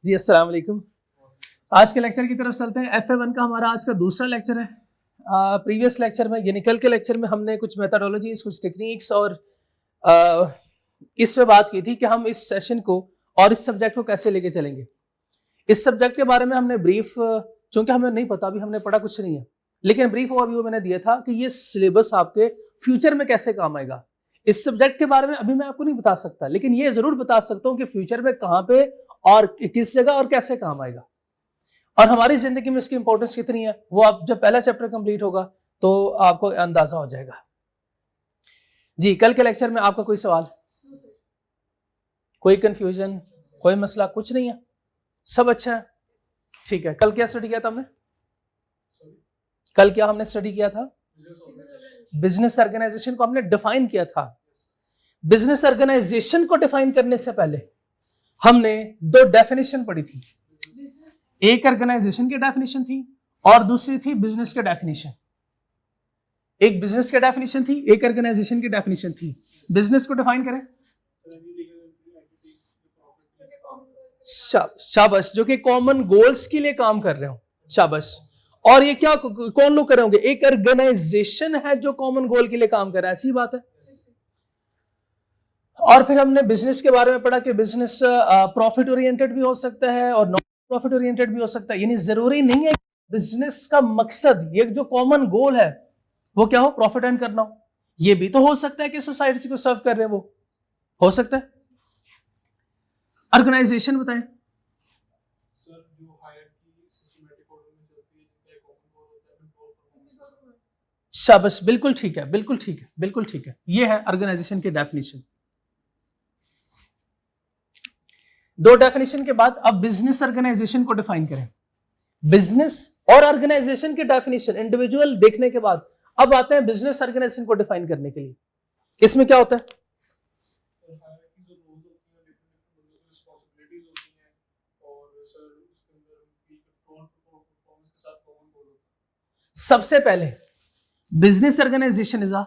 जी अस्सलाम वालेकुम। आज के लेक्चर की तरफ चलते हैं। FA1 का हमारा आज का दूसरा लेक्चर है। प्रीवियस लेक्चर में यानी कल के लेक्चर में हमने कुछ मेथडोलॉजीज, कुछ टेक्निक्स और इस पे बात की थी कि हम इस सेशन को और इस सब्जेक्ट को कैसे लेके चलेंगे। इस सब्जेक्ट के बारे में हमने ब्रीफ, चूंकि हमें नहीं पता, अभी हमने पढ़ा कुछ नहीं है, लेकिन ब्रीफ ओवरव्यू मैंने दिया था कि ये सिलेबस आपके फ्यूचर में कैसे काम आएगा। इस सब्जेक्ट के बारे में अभी मैं आपको नहीं बता सकता, लेकिन ये जरूर बता सकता हूं कि फ्यूचर में कहां पे और किस जगह और कैसे काम आएगा और हमारी जिंदगी में इसकी इंपॉर्टेंस कितनी है, वो आप जब पहला चैप्टर कंप्लीट होगा तो आपको अंदाजा हो जाएगा। जी, कल के लेक्चर में आपका कोई सवाल, कोई कंफ्यूजन, कोई मसला, कुछ नहीं है, सब अच्छा है? ठीक है। कल क्या स्टडी किया था हमने? कल क्या हमने स्टडी किया था? बिजनेस ऑर्गेनाइजेशन को हमने डिफाइन किया था। बिजनेस ऑर्गेनाइजेशन को डिफाइन करने से पहले हमने दो डेफिनेशन पढ़ी थी। एक ऑर्गेनाइजेशन की डेफिनेशन थी और दूसरी थी बिजनेस की डेफिनेशन। एक बिजनेस की डेफिनेशन थी, एक ऑर्गेनाइजेशन की डेफिनेशन थी। बिजनेस को डिफाइन करें, शाबाश, जो कि कॉमन गोल्स के लिए काम कर रहे हो, शाबाश। और ये क्या कौन लोग कर रहे होंगे? एक ऑर्गेनाइजेशन है जो कॉमन गोल के लिए काम कर रहा है, ऐसी बात है। और फिर हमने बिजनेस के बारे में पढ़ा कि बिजनेस प्रॉफिट ओरिएंटेड भी हो सकता है और नॉन प्रॉफिट ओरिएंटेड भी हो सकता है। यानी जरूरी नहीं है बिजनेस का मकसद, ये जो कॉमन गोल है वो क्या हो, प्रॉफिट अर्न करना हो। ये भी तो हो सकता है कि सोसाइटी को सर्व कर रहे हैं, वो हो सकता है। ऑर्गेनाइजेशन बताएं। शाबाश, बिल्कुल ठीक है, बिल्कुल ठीक है, बिल्कुल ठीक है। ये है ऑर्गेनाइजेशन की डेफिनेशन। दो डेफिनेशन के बाद अब बिजनेस ऑर्गेनाइजेशन को डिफाइन करें। बिजनेस और ऑर्गेनाइजेशन की डेफिनेशन इंडिविजुअल देखने के बाद अब आते हैं बिजनेस ऑर्गेनाइजेशन को डिफाइन करने के लिए। इसमें क्या होता है? सबसे पहले business organisation is a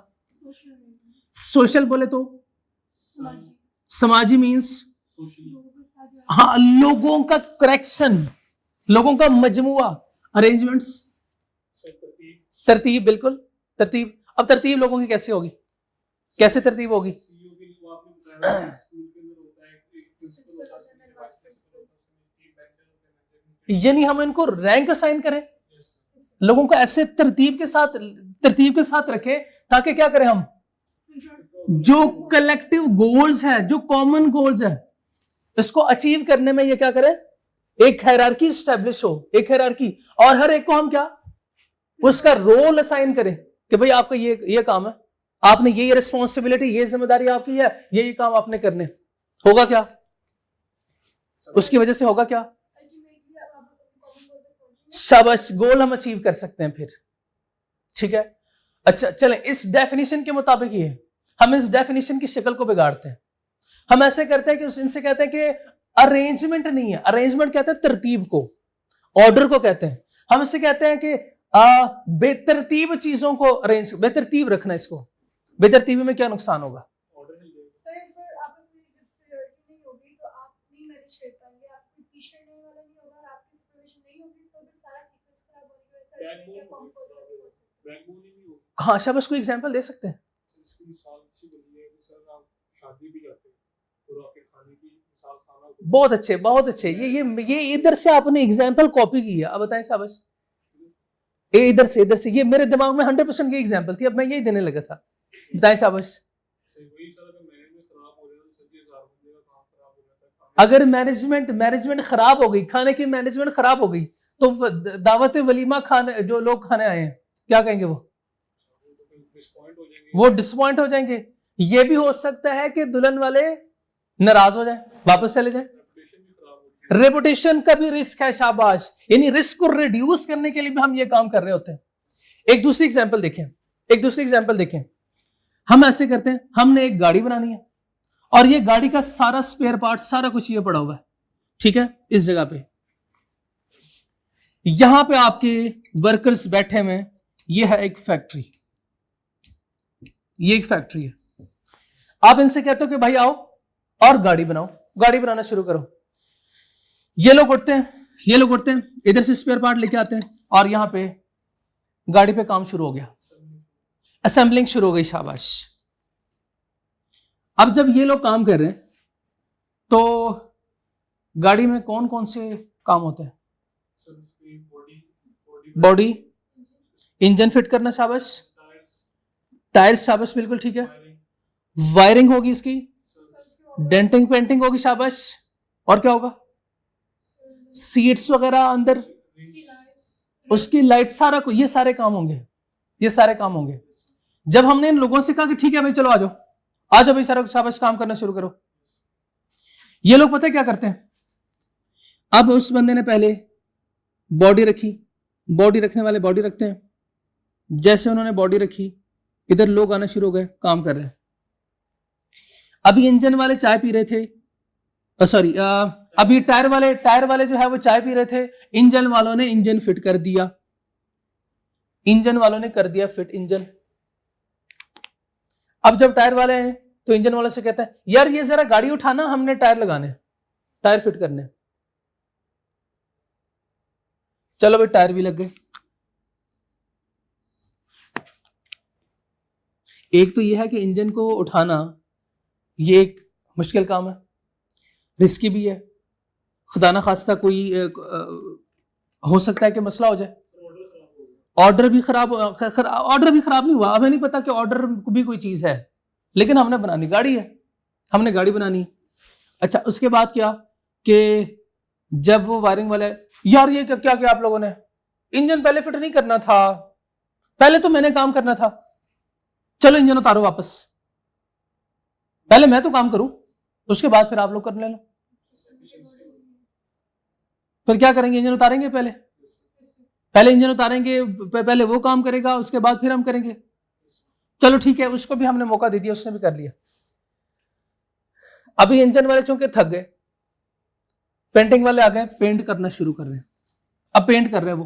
social, बोले तो समाजी मीन्स, हाँ, लोगों का करेक्शन, लोगों का मजमुआ, अरेंजमेंट्स, तरतीब, बिल्कुल तरतीब। अब तरतीब लोगों की कैसे होगी, कैसे तरतीब होगी? यानी हम इनको रैंक असाइन करें, लोगों को ऐसे तरतीब के साथ रखें ताकि क्या करें हम, जो कलेक्टिव गोल्स है, जो कॉमन गोल्स है, इसको अचीव करने में ये क्या करें, एक हायरार्की स्टैब्लिश हो, एक हायरार्की, और हर एक को हम क्या, उसका रोल असाइन करें कि भाई आपका ये काम है, आपने ये रिस्पॉन्सिबिलिटी, ये जिम्मेदारी आपकी है, ये काम आपने करने। होगा क्या उसकी वजह से? होगा क्या? शाबाश, गोल हम अचीव कर सकते हैं फिर। ठीक है, अच्छा चलें, इस डेफिनेशन के मुताबिक ये हम इस डेफिनेशन की शक्ल को बिगाड़ते हैं। हम ऐसे करते हैं कि इनसे कहते हैं कि अरेंजमेंट नहीं है, अरेंजमेंट कहते हैं तरतीब को, ऑर्डर को कहते हैं। हम इससे कहते हैं कि बेतरतीब चीजों को अरेंज, बेतरतीब रखना। इसको बेतरतीबी में क्या नुकसान होगा? हाँ शाबाश, कोई एग्जांपल दे सकते हैं? बहुत अच्छे, बहुत अच्छे। ये इधर से आपने एग्जांपल कॉपी की है। अब बताएं, शाबाश। इधर से ये मेरे दिमाग में 100% ये एग्जांपल थी, अब मैं यही देने लगा था। बताएं, शाबाश। अगर मैनेजमेंट खराब हो गई, खाने की मैनेजमेंट खराब हो गई, तो दावत वलीमा खाने जो लोग खाने आए हैं क्या कहेंगे? वो डिसपॉइंट हो जाएंगे। ये भी हो सकता है कि दुल्हन वाले नाराज हो जाए, वापस चले जाए। रेपुटेशन का भी रिस्क है, शाबाश। यानी रिस्क को रिड्यूस करने के लिए भी हम ये काम कर रहे होते हैं। एक दूसरी एग्जांपल देखें, हम ऐसे करते हैं, हमने एक गाड़ी बनानी है और ये गाड़ी का सारा स्पेयर पार्ट, सारा कुछ ये पड़ा हुआ है, ठीक है, इस जगह पे। यहां पे आपके वर्कर्स बैठे हुए, ये है एक फैक्ट्री, ये एक फैक्ट्री है। आप इनसे कहते हो कि भाई आओ और गाड़ी बनाओ, गाड़ी बनाना शुरू करो। ये लोग उठते हैं, ये लोग उठते हैं, इधर से स्पेयर पार्ट लेके आते हैं और यहां पे गाड़ी पे काम शुरू हो गया, असेंबलिंग शुरू हो गई, शाबाश। अब जब ये लोग काम कर रहे हैं तो गाड़ी में कौन कौन से काम होते हैं? बॉडी, इंजन फिट करना, शाबाश, टायर्स, शाबाश, बिल्कुल ठीक है, वायरिंग होगी इसकी, डेंटिंग पेंटिंग होगी, शाबाश, और क्या होगा? सीट्स वगैरह अंदर, उसकी लाइट, सारा को, ये सारे काम होंगे, ये सारे काम होंगे। जब हमने इन लोगों से कहा कि ठीक है भाई चलो आ जाओ, आ जाओ भाई सारा, शाबाश, काम करना शुरू करो, ये लोग पता है क्या करते हैं? अब उस बंदे ने पहले बॉडी रखी, बॉडी रखने वाले बॉडी रखते हैं, जैसे उन्होंने बॉडी रखी इधर लोग आना शुरू हो गए, काम कर रहे हैं। अभी इंजन वाले चाय पी रहे थे, सॉरी, अभी टायर वाले जो है वो चाय पी रहे थे, इंजन वालों ने इंजन फिट कर दिया, इंजन वालों ने कर दिया फिट इंजन। अब जब टायर वाले हैं तो इंजन वालों से कहते हैं यार ये जरा गाड़ी उठाना, हमने टायर लगाने, टायर फिट करने। चलो भाई टायर भी लग गए। एक तो यह है कि इंजन को उठाना ये एक मुश्किल काम है, रिस्की भी है, खुदा ना खास्ता कोई हो सकता है कि मसला हो जाए, ऑर्डर भी खराब नहीं हुआ, हमें नहीं पता कि ऑर्डर भी कोई चीज है, लेकिन हमने बनानी गाड़ी है, हमने गाड़ी बनानी है। अच्छा, उसके बाद क्या कि जब वो वायरिंग वाले, यार ये क्या किया आप लोगों ने, इंजन पहले फिट नहीं करना था, पहले तो मैंने काम करना था, चलो इंजन उतारो वापस, पहले मैं तो काम करूं, उसके बाद फिर आप लोग कर लेना। फिर क्या करेंगे? इंजन उतारेंगे, पहले इंजन उतारेंगे, पहले वो काम करेगा, उसके बाद फिर हम करेंगे। चलो ठीक है, उसको भी हमने मौका दे दिया, उसने भी कर लिया। अभी इंजन वाले चूंकि थक गए, पेंटिंग वाले आ गए, पेंट करना शुरू कर रहे हैं। अब पेंट कर रहे हैं, वो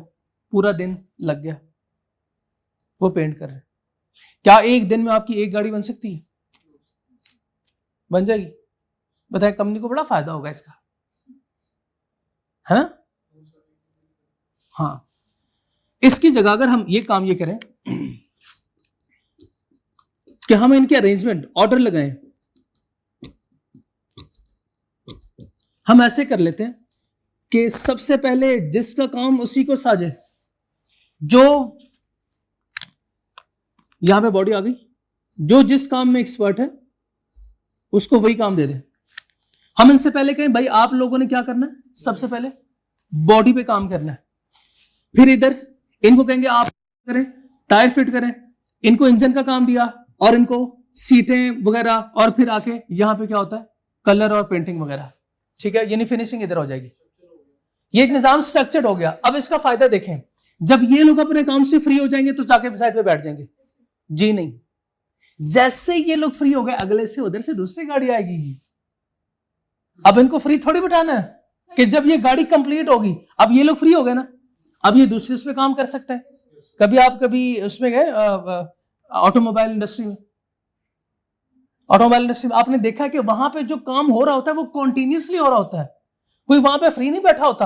पूरा दिन लग गया, वो पेंट कर रहे हैं। क्या एक दिन में आपकी एक गाड़ी बन सकती है? बन जाएगी? बताए, कंपनी को बड़ा फायदा होगा इसका, है ना? हाँ, इसकी जगह अगर हम ये काम ये करें कि हम इनके अरेंजमेंट ऑर्डर लगाएं, हम ऐसे कर लेते हैं कि सबसे पहले जिसका काम उसी को साजे, जो यहां पे बॉडी आ गई, जो जिस काम में एक्सपर्ट है उसको वही काम दे दे। हम इनसे पहले कहें भाई आप लोगों ने क्या करना है, सबसे पहले बॉडी पे काम करना है, फिर इधर इनको कहेंगे आप करें टायर फिट करें, इनको इंजन का काम दिया और इनको सीटें वगैरह, और फिर आके यहां पे क्या होता है कलर और पेंटिंग वगैरह, ठीक है, यानी फिनिशिंग इधर हो जाएगी। ये एक निजाम स्ट्रक्चर्ड हो गया। अब इसका फायदा देखें, जब ये लोग अपने काम से फ्री हो जाएंगे तो जाके साइड पे बैठ जाएंगे, जी नहीं, जैसे ये लोग फ्री हो गए अगले से उधर से दूसरी गाड़ी आएगी। अब इनको फ्री थोड़ी बिठाना है कि जब ये गाड़ी कंप्लीट होगी, अब ये लोग फ्री हो गए ना, अब ये दूसरे उस पे काम कर सकते हैं। कभी उसमें गए ऑटोमोबाइल इंडस्ट्री में, आपने देखा कि वहां पे जो काम हो रहा होता है वो कॉन्टिन्यूसली हो रहा होता है, कोई वहां पे फ्री नहीं बैठा होता,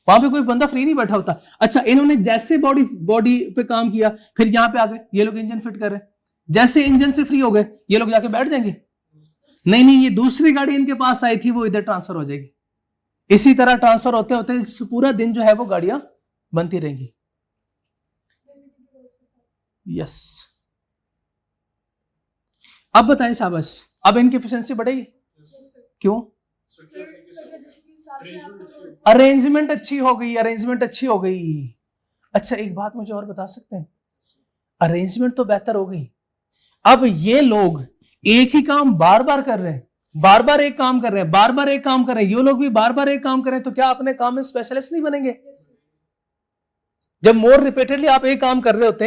वहां पे कोई बंदा फ्री नहीं बैठा होता। अच्छा, इन्होंने जैसे बॉडी पे काम किया, फिर यहां पे आ गए, ये लोग इंजन फिट कर रहे हैं, जैसे इंजन से फ्री हो गए ये लोग जाके बैठ जाएंगे? नहीं, ये दूसरी गाड़ी इनके पास आई थी, वो इधर ट्रांसफर हो जाएगी। इसी तरह ट्रांसफर होते होते पूरा दिन जो है वो गाड़ियां बनती रहेंगी। यस, अब बताएं शाबाश, अब इनकी एफिशिएंसी बढ़ेगी? क्यों? अरेंजमेंट अच्छी हो गई, अरेंजमेंट अच्छी हो गई। अच्छा, एक बात मुझे और बता सकते हैं, अरेंजमेंट तो बेहतर हो गई, अब ये लोग एक ही काम बार बार कर रहे हैं, बार बार एक काम कर रहे हैं, बार बार एक काम कर रहे हैं, ये लोग भी बार बार एक काम कर रहे हैं, तो क्या अपने काम में स्पेशलिस्ट नहीं बनेंगे? जब मोर रिपीटेडली आप एक काम कर रहे होते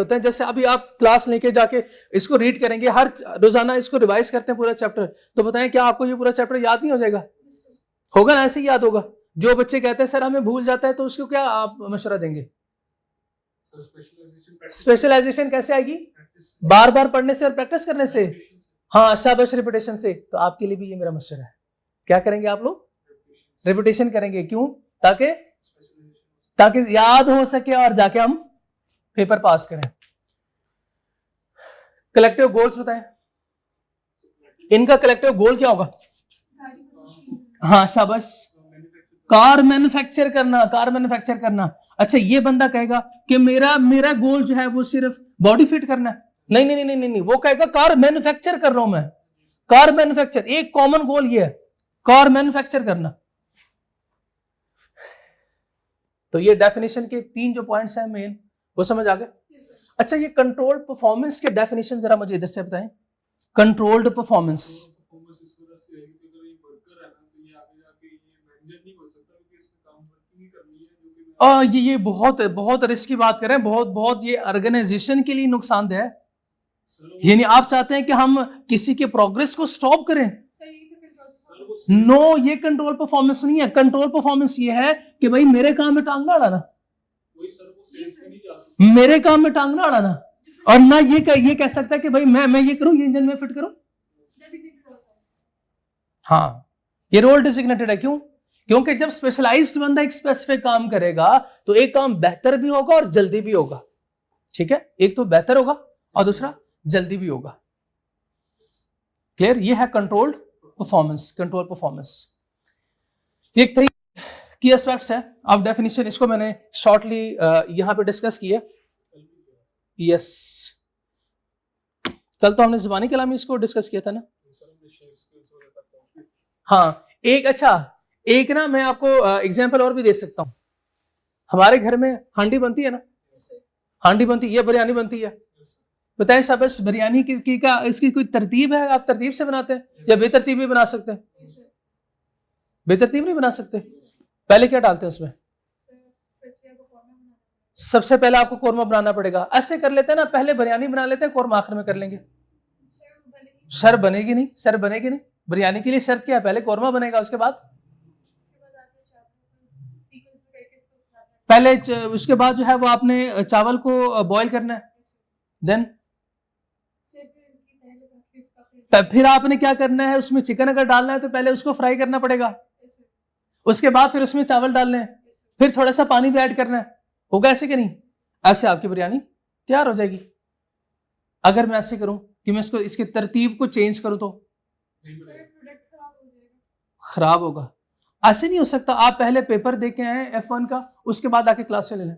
हैं, जैसे अभी आप क्लास लेके जाके इसको रीड करेंगे, हर रोजाना इसको रिवाइज करते हैं पूरा चैप्टर, तो बताएं क्या आपको ये पूरा चैप्टर याद नहीं हो जाएगा? होगा ना, ऐसे ही याद होगा। जो बच्चे कहते हैं सर हमें भूल जाता है, तो उसको क्या आप मशवरा देंगे? स्पेशलाइजेशन कैसे आएगी? बार बार पढ़ने से और प्रैक्टिस करने से। हाँ, शाबाश, रिपीटेशन से। तो आपके लिए भी ये मेरा मशवरा है, क्या करेंगे आप लोग? रिपीटेशन करेंगे, क्यों? ताकि याद हो सके और जाके हम पेपर पास करें। कलेक्टिव गोल्स बताएं, इनका कलेक्टिव गोल क्या होगा? हाँ शाबाश, कार मैन्युफैक्चर करना। अच्छा, ये बंदा कहेगा कि मेरा गोल जो है वो सिर्फ बॉडी फिट करना है। नहीं नहीं नहीं नहीं नहीं, वो कहेगा कार मैन्युफैक्चर कर रहा हूं मैं, कार मैन्युफैक्चर। एक कॉमन गोल ये है, कार मैन्युफैक्चर करना। तो ये डेफिनेशन के 3 जो पॉइंट्स हैं मेन, वो समझ आ गए? अच्छा, ये कंट्रोल्ड परफॉर्मेंस के डेफिनेशन जरा मुझे इधर से बताएं। कंट्रोल्ड परफॉर्मेंस, ये बहुत बहुत रिस्की बात करें, बहुत ये ऑर्गेनाइजेशन के लिए नुकसानदेह है। यानी आप चाहते हैं कि हम किसी के प्रोग्रेस को स्टॉप करें? नो, ये कंट्रोल परफॉर्मेंस नहीं है। कंट्रोल परफॉर्मेंस ये है कि भाई मेरे काम में टांग ना अड़ाना, मेरे काम में टांग ना अड़ाना, और ना ये कह सकता है कि भाई मैं ये करूं, ये इंजन में फिट करूं। हाँ, ये रोल डिजिग्नेटेड है। क्यों? क्योंकि जब स्पेशलाइज्ड बंदा एक स्पेसिफिक काम करेगा तो एक काम बेहतर भी होगा और जल्दी भी होगा। ठीक है, एक तो बेहतर होगा और दूसरा जल्दी भी होगा। क्लियर? ये है कंट्रोल्ड परफॉर्मेंस। कंट्रोल परफॉर्मेंस ये 3 की एस्पेक्ट्स है ऑफ डेफिनेशन। इसको मैंने शॉर्टली यहां पे डिस्कस किया। यस, कल तो हमने ज़बानी कलामी इसको डिस्कस किया था ना। हाँ, एक ना मैं आपको एग्जांपल और भी दे सकता हूं। हमारे घर में हांडी बनती है ना, हांडी बनती है, बिरयानी बनती है। बताएं साहब, इस बिरयानी की का इसकी कोई तरतीब है? आप तरतीब से बनाते हैं या बेतरतीब भी बना सकते हैं? बेतरतीब नहीं बना सकते। पहले क्या डालते हैं उसमें? सबसे पहले आपको कोरमा बनाना पड़ेगा। ऐसे कर लेते हैं ना, पहले बिरयानी बना लेते हैं, कोरमा आखिर में कर लेंगे। सर बनेगी नहीं। बिरयानी के लिए शर्त क्या है? पहले कोरमा बनेगा, उसके बाद उसके बाद जो है वो आपने चावल को बॉईल करना है। देन फिर आपने क्या करना है, उसमें चिकन अगर डालना है तो पहले उसको फ्राई करना पड़ेगा, उसके बाद फिर उसमें चावल डालने हैं, फिर थोड़ा सा पानी भी ऐड करना है। होगा ऐसे कि नहीं? ऐसे आपकी बिरयानी तैयार हो जाएगी। अगर मैं ऐसे करूं कि मैं इसकी तरतीब को चेंज करूं तो खराब होगा। ऐसे नहीं हो सकता। आप पहले पेपर दे के आए F1 का, उसके बाद आके क्लास से ले लें।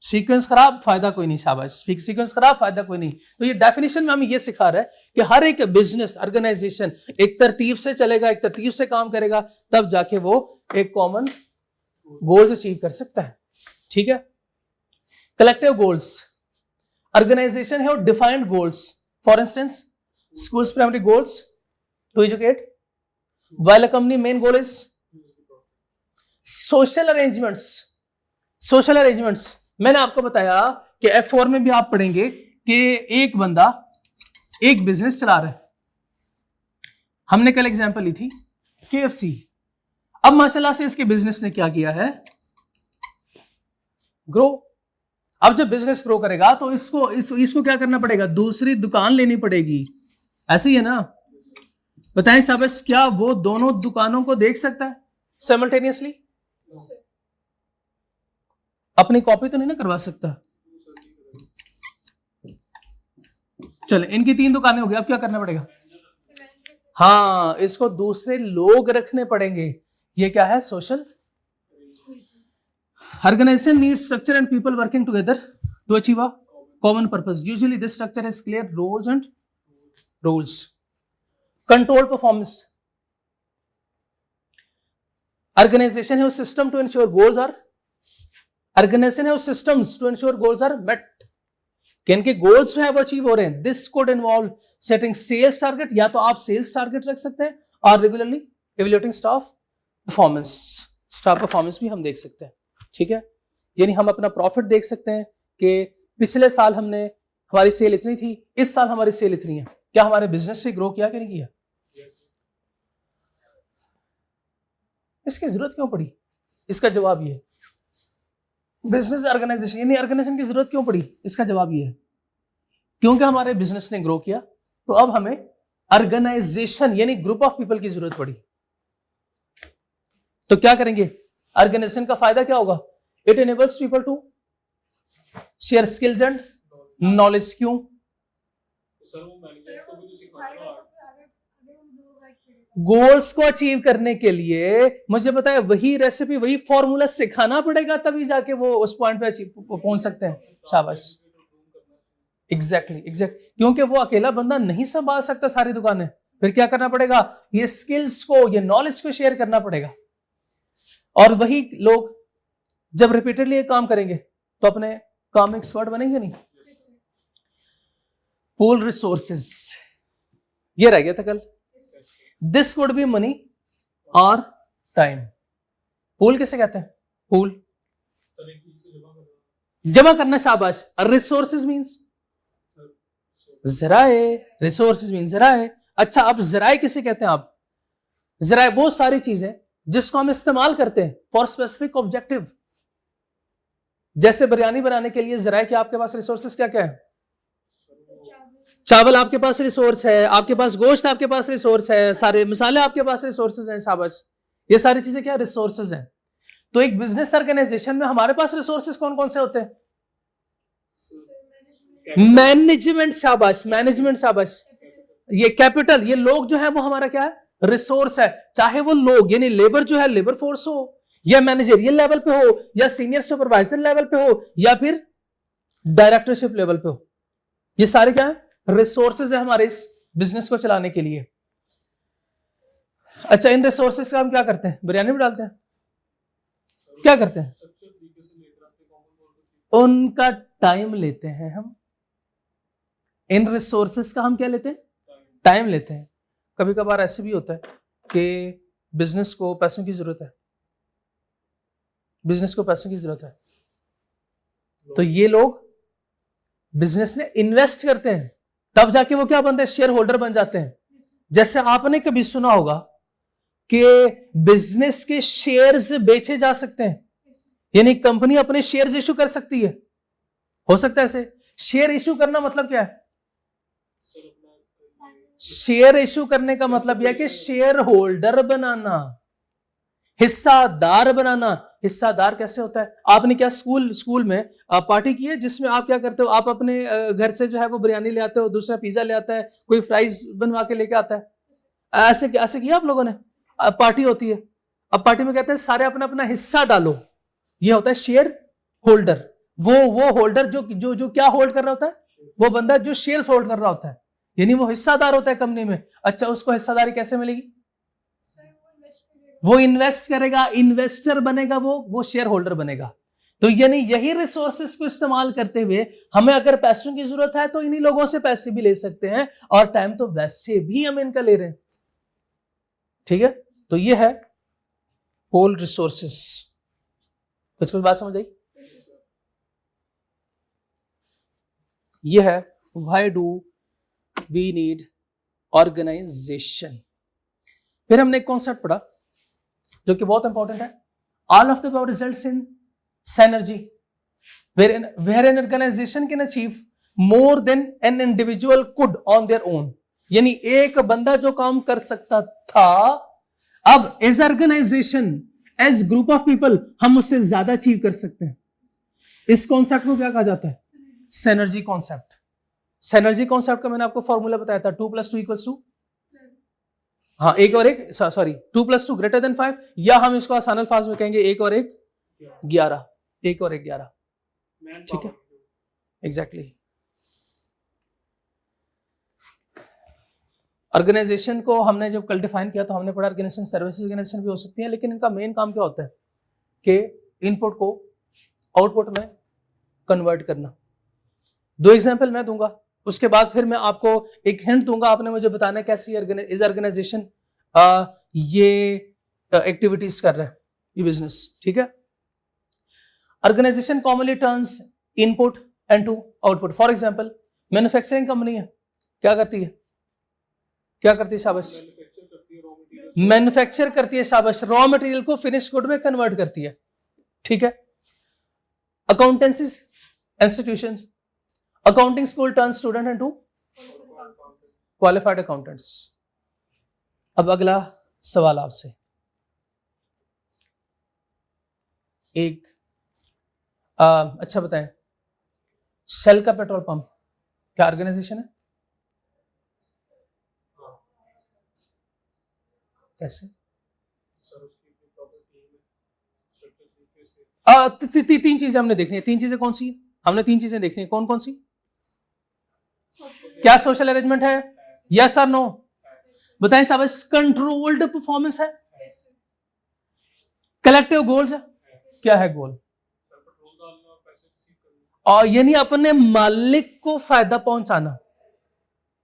सीक्वेंस खराब, फायदा कोई नहीं। शाबाश, सीक्वेंस खराब, फायदा कोई नहीं। तो ये डेफिनेशन में हमें ये सिखा रहा है कि हर एक बिजनेस ऑर्गेनाइजेशन एक तरतीब से चलेगा, एक तरतीब से काम करेगा, तब जाके वो एक कॉमन गोल्स अचीव कर सकता है। ठीक है, कलेक्टिव गोल्स। ऑर्गेनाइजेशन है defined goals. For instance, schools primary goals to educate, while a company main goal is social arrangements। मैंने आपको बताया कि F4 में भी आप पढ़ेंगे कि एक बंदा एक बिजनेस चला रहा है। हमने कल एग्जांपल ली थी KFC। अब माशाल्लाह से इसके बिजनेस ने क्या किया है? ग्रो। अब जब बिजनेस ग्रो करेगा तो इसको क्या करना पड़ेगा? दूसरी दुकान लेनी पड़ेगी। ऐसे ही है ना? बताएं साहब, क्या वो दोनों दुकानों को देख सकता है साइमल्टेनियसली? अपनी कॉपी तो नहीं ना करवा सकता। चले, इनकी 3 दुकानें हो गई। अब क्या करना पड़ेगा? हाँ, इसको दूसरे लोग रखने पड़ेंगे। ये क्या है? Social organisation needs structure and people working together to achieve a common purpose. Usually this structure has clear roles and rules. Control performance. Organization has system to ensure goals are met. कि इनके goals जो है वो achieve हो रहे हैं। This could involve setting sales target, या तो आप sales target रख सकते हैं, और regularly evaluating staff performance भी हम देख सकते हैं। ठीक है, यानी हम अपना प्रॉफिट देख सकते हैं कि पिछले साल हमारी सेल इतनी थी, इस साल हमारी सेल इतनी है। क्या हमारे बिजनेस से ग्रो किया कि नहीं किया? इसकी जरूरत क्यों पड़ी? इसका जवाब ये है, बिजनेस ऑर्गेनाइजेशन यानी ऑर्गेनाइजेशन की जरूरत क्यों पड़ी? इसका जवाब ये है, क्योंकि हमारे बिजनेस ने ग्रो किया, तो अब हमें ऑर्गेनाइजेशन यानी ग्रुप ऑफ पीपल की जरूरत पड़ी, तो क्या करेंगे? ऑर्गेनाइजेशन का फायदा क्या होगा? It enables people to share skills and knowledge. क्यों? गोल्स को अचीव करने के लिए मुझे पता है वही रेसिपी, वही फॉर्मूला सिखाना पड़ेगा, तभी जाके वो उस पॉइंट पे पहुंच सकते हैं। शाबाश, एग्जैक्टली क्योंकि वो अकेला बंदा नहीं संभाल सकता सारी दुकानें, फिर क्या करना पड़ेगा? ये स्किल्स को, ये नॉलेज को शेयर करना पड़ेगा। और वही लोग जब रिपीटेडली ये काम करेंगे तो अपने काम में एक्सपर्ट बनेंगे नहीं। पूल रिसोर्सेज, ये रह गया था कल। दिस वुड बी मनी और टाइम। पूल किसे कहते हैं? पूल जमा करना। शाबाश। रिसोर्सेज मींस जराए, रिसोर्सेज मींस जराए। अच्छा, अब जराए किसे कहते हैं? आप जराए वो सारी चीजें जिसको हम इस्तेमाल करते हैं फॉर स्पेसिफिक ऑब्जेक्टिव। जैसे बिरयानी बनाने के लिए जराए क्या आपके पास रिसोर्सेज क्या क्या है? चावल आपके पास रिसोर्स है, आपके पास गोश्त आपके पास रिसोर्स है, सारे मसाले आपके पास रिसोर्सेज हैं। शाबाश, ये सारी चीजें क्या रिसोर्सेज हैं। तो एक बिजनेस ऑर्गेनाइजेशन में हमारे पास रिसोर्सेज कौन कौन से होते हैं? मैनेजमेंट। शाबाश, मैनेजमेंट। शाबाश, ये कैपिटल, ये लोग जो है वो हमारा क्या है? रिसोर्स है। चाहे वो लोग यानी लेबर जो है लेबर फोर्स हो, या मैनेजरियल लेवल पे हो, या सीनियर सुपरवाइजर लेवल पे हो, या फिर डायरेक्टरशिप लेवल पे हो, ये सारे क्या है? रिसोर्सेज है हमारे इस बिजनेस को चलाने के लिए। अच्छा, इन रिसोर्सेज का हम क्या करते हैं? बिरयानी में डालते हैं? क्या करते हैं? उनका टाइम लेते हैं हम। इन रिसोर्सेज का हम क्या लेते हैं? टाइम लेते हैं। कभी कभार ऐसे भी होता है कि बिजनेस को पैसों की जरूरत है, बिजनेस को पैसों की जरूरत है, तो ये लोग बिजनेस में इन्वेस्ट करते हैं, तब जाके वो क्या बनते हैं? शेयर होल्डर बन जाते हैं। जैसे आपने कभी सुना होगा कि बिजनेस के शेयर्स बेचे जा सकते हैं, यानी कंपनी अपने शेयर्स इशू कर सकती है। हो सकता है ऐसे। शेयर इशू करना मतलब क्या है? शेयर इशू करने का मतलब यह कि शेयर होल्डर बनाना, हिस्सादार बनाना। हिस्सादार कैसे होता है? आपने क्या स्कूल में पार्टी की है जिसमें आप क्या करते हो? आप अपने घर से जो है वो बिरयानी ले आते हो, दूसरा पिज्जा ले आता है, कोई फ्राइज बनवा के लेके आता है। ऐसे ऐसे किया आप लोगों ने? पार्टी होती है, अब पार्टी में कहते हैं सारे अपना अपना हिस्सा डालो। ये होता है शेयर होल्डर। वो होल्डर जो क्या होल्ड कर रहा होता है? वो बंदा जो शेयर्स होल्ड कर रहा होता है, यानी वो हिस्सादार होता है कंपनी में। अच्छा, उसको हिस्सादारी कैसे मिलेगी? वो इन्वेस्ट करेगा, इन्वेस्टर बनेगा, वो शेयर होल्डर बनेगा। तो यानी यही रिसोर्सेस को इस्तेमाल करते हुए हमें अगर पैसों की जरूरत है तो इन्हीं लोगों से पैसे भी ले सकते हैं, और टाइम तो वैसे भी हम इनका ले रहे हैं। ठीक है, तो ये है होल रिसोर्सेस। कुछ बात समझ आई? ये है why do we need organisation. फिर हमने एक कॉन्सेप्ट पढ़ा जो कि बहुत इंपॉर्टेंट है। All of the about results in synergy where an organization can achieve more than an individual could on their own। यानी एक बंदा जो काम कर सकता था, अब as organisation, as group of people हम उससे ज्यादा अचीव कर सकते हैं। इस कॉन्सेप्ट को क्या कहा जाता है? Synergy concept. सिनर्जी कॉन्सेप्ट का मैंने आपको फॉर्मूला बताया था, 2 + 2 = 2। हाँ, एक और एक, सॉरी 2 + 2 > 5, या हम इसको आसान अल्फाज में कहेंगे 1 और 1 11। 1 और 1 11। ठीक है, एग्जैक्टली। ऑर्गेनाइजेशन को हमने जब कल डिफाइन किया तो हमने पढ़ा ऑर्गेनाइजेशन सर्विसेज ऑर्गेनाइजेशन भी हो सकती है, लेकिन इनका मेन काम क्या होता है कि इनपुट को आउटपुट में कन्वर्ट करना। 2 एग्जांपल मैं दूंगा, उसके बाद फिर मैं आपको एक हिंट दूंगा, आपने मुझे बताना कैसी इस ऑर्गेनाइजेशन ये एक्टिविटीज कर रहा है, ये बिजनेस। ठीक है, organisation commonly turns input into output. For example, manufacturing company है, क्या करती है? क्या करती है? शाबाश, मैन्युफैक्चर करती है। शाबाश, रॉ मटेरियल को फिनिश गुड में कन्वर्ट करती है। ठीक है, accountancy institution, accounting school turn student into qualified accountants. अब अगला सवाल आपसे, एक अच्छा बताएं, शेल का पेट्रोल पंप क्या ऑर्गेनाइजेशन है? कैसे? तीन चीजें हमने देखनी है। तीन चीजें कौन सी है? हमने तीन चीजें देखनी है। कौन कौन सी? क्या सोशल अरेंजमेंट है? यस और नो? बताएं साहब। कंट्रोल्ड परफॉर्मेंस है? कलेक्टिव गोल्स है? क्या है गोल? और यानी अपने मालिक को फायदा पहुंचाना,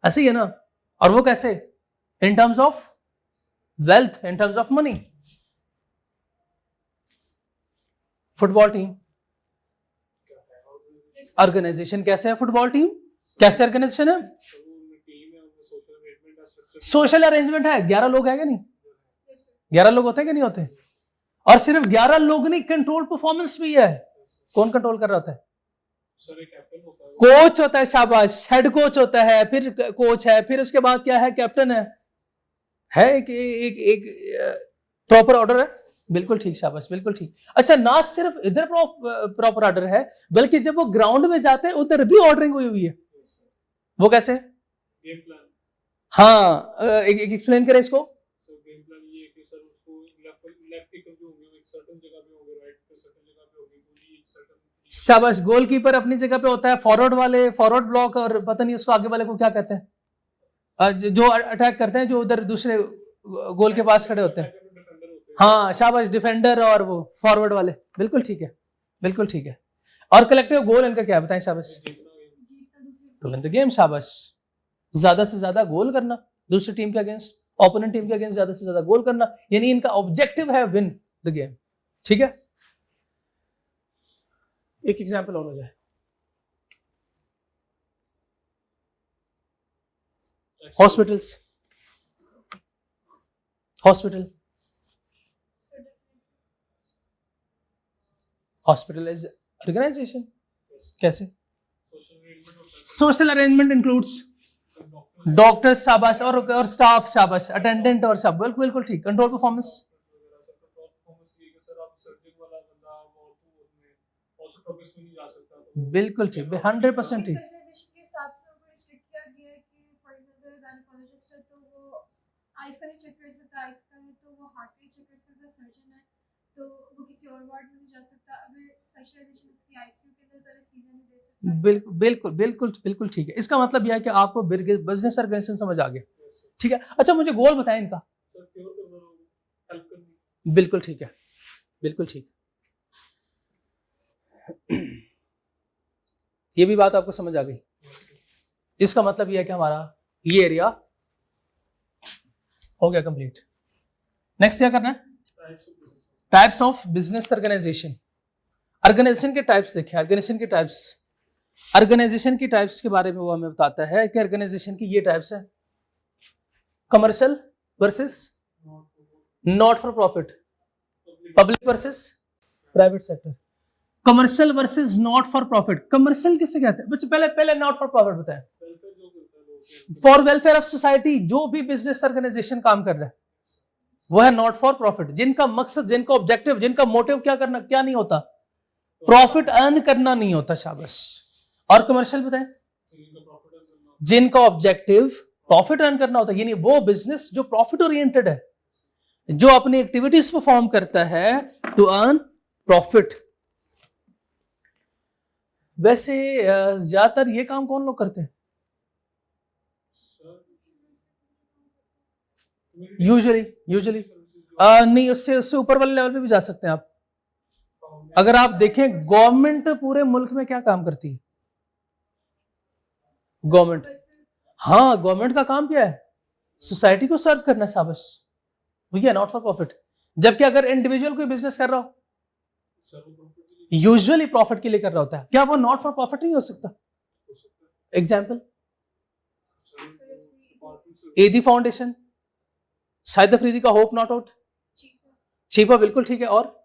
ऐसे ही है ना? और वो कैसे? In terms of wealth, in terms of money. Football team organisation कैसे है? फुटबॉल टीम कैसे ऑर्गेनाइजेशन है? सोशल अरेंजमेंट है। 11 लोग है क्या नहीं? 11 लोग होते हैं कि नहीं होते? और सिर्फ 11 लोग नहीं, कंट्रोल परफॉर्मेंस भी है। कौन कंट्रोल कर रहा होता है? कोच होता है, शाबाश। हेड कोच होता है, फिर कोच है, फिर उसके बाद क्या है? कैप्टन है एक प्रॉपर ऑर्डर है। बिल्कुल ठीक, शाबाश, बिल्कुल ठीक। अच्छा, ना सिर्फ इधर प्रॉपर ऑर्डर है, बल्कि जब वो ग्राउंड में जाते हैं उधर भी ऑर्डरिंग हुई हुई है। वो कैसे? हाँ, एक्सप्लेन करें इसको। शाबाश। गोलकीपर अपनी जगह पे होता है, फॉरवर्ड वाले फॉरवर्ड ब्लॉक, और पता नहीं उसको आगे वाले को क्या कहते हैं, जो अटैक करते हैं, जो उधर दूसरे गोल के पास खड़े होते हैं। हाँ शाबाश, डिफेंडर और वो फॉरवर्ड वाले। बिल्कुल ठीक है, बिल्कुल ठीक है। और कलेक्टिव गोल इनका क्या है बताएं? शाबाश, टू विन द गेम। शाबाश, ज्यादा से ज्यादा गोल करना दूसरी टीम के अगेंस्ट, ओपोनेंट टीम के अगेंस्ट ज्यादा से ज्यादा गोल करना, यानी इनका ऑब्जेक्टिव है विन द गेम। ठीक है, एक एग्जांपल और हो जाए। Hospitals, hospital, hospital is organisation. कैसे? सोशल अरेंजमेंट इंक्लूड्स डॉक्टर्स, शाबाश, और स्टाफ, शाबाश, अटेंडेंट और सब। बिल्कुल ठीक। कंट्रोल परफॉर्मेंस, बिल्कुल ठीक, 100% ठीक। आइस का नहीं चेक कर सकता, आइस का है तो वो हार्ट नहीं चेक कर सकता, सर्जन है तो वो किसी और वार्ड में नहीं जा सकता, अगर स्पेशलाइजेशन इसकी आईसीयू के लिए तो सीधा नहीं दे सकता। बिल्कुल बिल्कुल बिल्कुल बिल्कुल ठीक है। इसका मतलब यह है कि आपको बिजनेस ऑर्गेनाइजेशन समझ आ गया। ठीक है, अच्छा मुझे गोल बताएं इनका। बिल्कुल ठीक है, बिल्कुल ठीक। ये भी बात आपको समझ आ गई। इसका मतलब यह है कि हमारा ये एरिया हो गया कंप्लीट। नेक्स्ट क्या करना है? Types of business organisation. Organisation के टाइप्स देखें। ऑर्गेनाइजेशन के टाइप्स, ऑर्गेनाइजेशन की टाइप्स के बारे में वो हमें बताता है कि ऑर्गेनाइजेशन की ये टाइप्स है। Commercial versus not for profit, public versus private sector. Commercial versus not for profit. Commercial किसे कहते हैं बच्चे? पहले नॉट फॉर प्रॉफिट बताएं। फॉर वेलफेयर ऑफ सोसाइटी, जो भी बिजनेस ऑर्गेनाइजेशन काम कर रहा है वो है नॉट फॉर प्रॉफिट, जिनका मकसद, जिनका ऑब्जेक्टिव, जिनका मोटिव क्या करना, क्या नहीं होता, प्रॉफिट अर्न करना नहीं होता। शाबाश। और कमर्शियल बताएं, जिनका ऑब्जेक्टिव प्रॉफिट अर्न करना होता है, यानी वो बिजनेस जो प्रॉफिट ओरिएंटेड है, जो अपनी एक्टिविटीज परफॉर्म करता है टू अर्न प्रॉफिट। वैसे ज्यादातर ये काम कौन लोग करते हैं? यूजुअली नहीं, उससे ऊपर वाले लेवल पे भी जा सकते हैं आप। अगर आप देखें गवर्नमेंट पूरे मुल्क में क्या काम करती है? गवर्नमेंट, हाँ, गवर्नमेंट का काम क्या है? सोसाइटी को सर्व करना। शाबाश, भैया नॉट फॉर प्रॉफिट। जबकि अगर इंडिविजुअल कोई बिजनेस कर रहा हो, यूजुअली प्रॉफिट के लिए कर रहा होता है, क्या वो नॉट फॉर प्रॉफिट नहीं हो सकता? एग्जाम्पल, एदी फाउंडेशन, शाहिद अफरीदी का होप नॉट आउट, चीपा, बिल्कुल ठीक है। और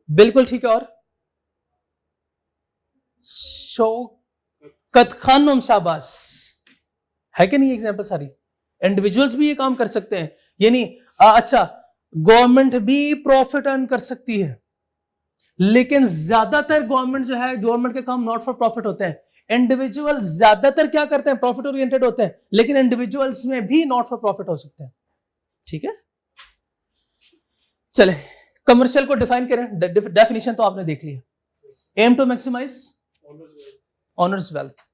बिल्कुल ठीक है। और शौकत खानम, शाबाश, है कि नहीं एग्जाम्पल सारी? इंडिविजुअल्स भी ये काम कर सकते हैं, यानी अच्छा गवर्नमेंट भी प्रॉफिट अर्न कर सकती है, लेकिन ज्यादातर गवर्नमेंट जो है, गवर्नमेंट के काम नॉट फॉर प्रॉफिट होते हैं। इंडिविजुअल ज्यादातर क्या करते हैं, प्रॉफिट ओरिएंटेड होते हैं, लेकिन इंडिविजुअल्स में भी नॉट फॉर प्रॉफिट हो सकते हैं। ठीक है, चले कमर्शियल को डिफाइन करें। डेफिनेशन तो आपने देख लिया, aim to maximise owners wealth.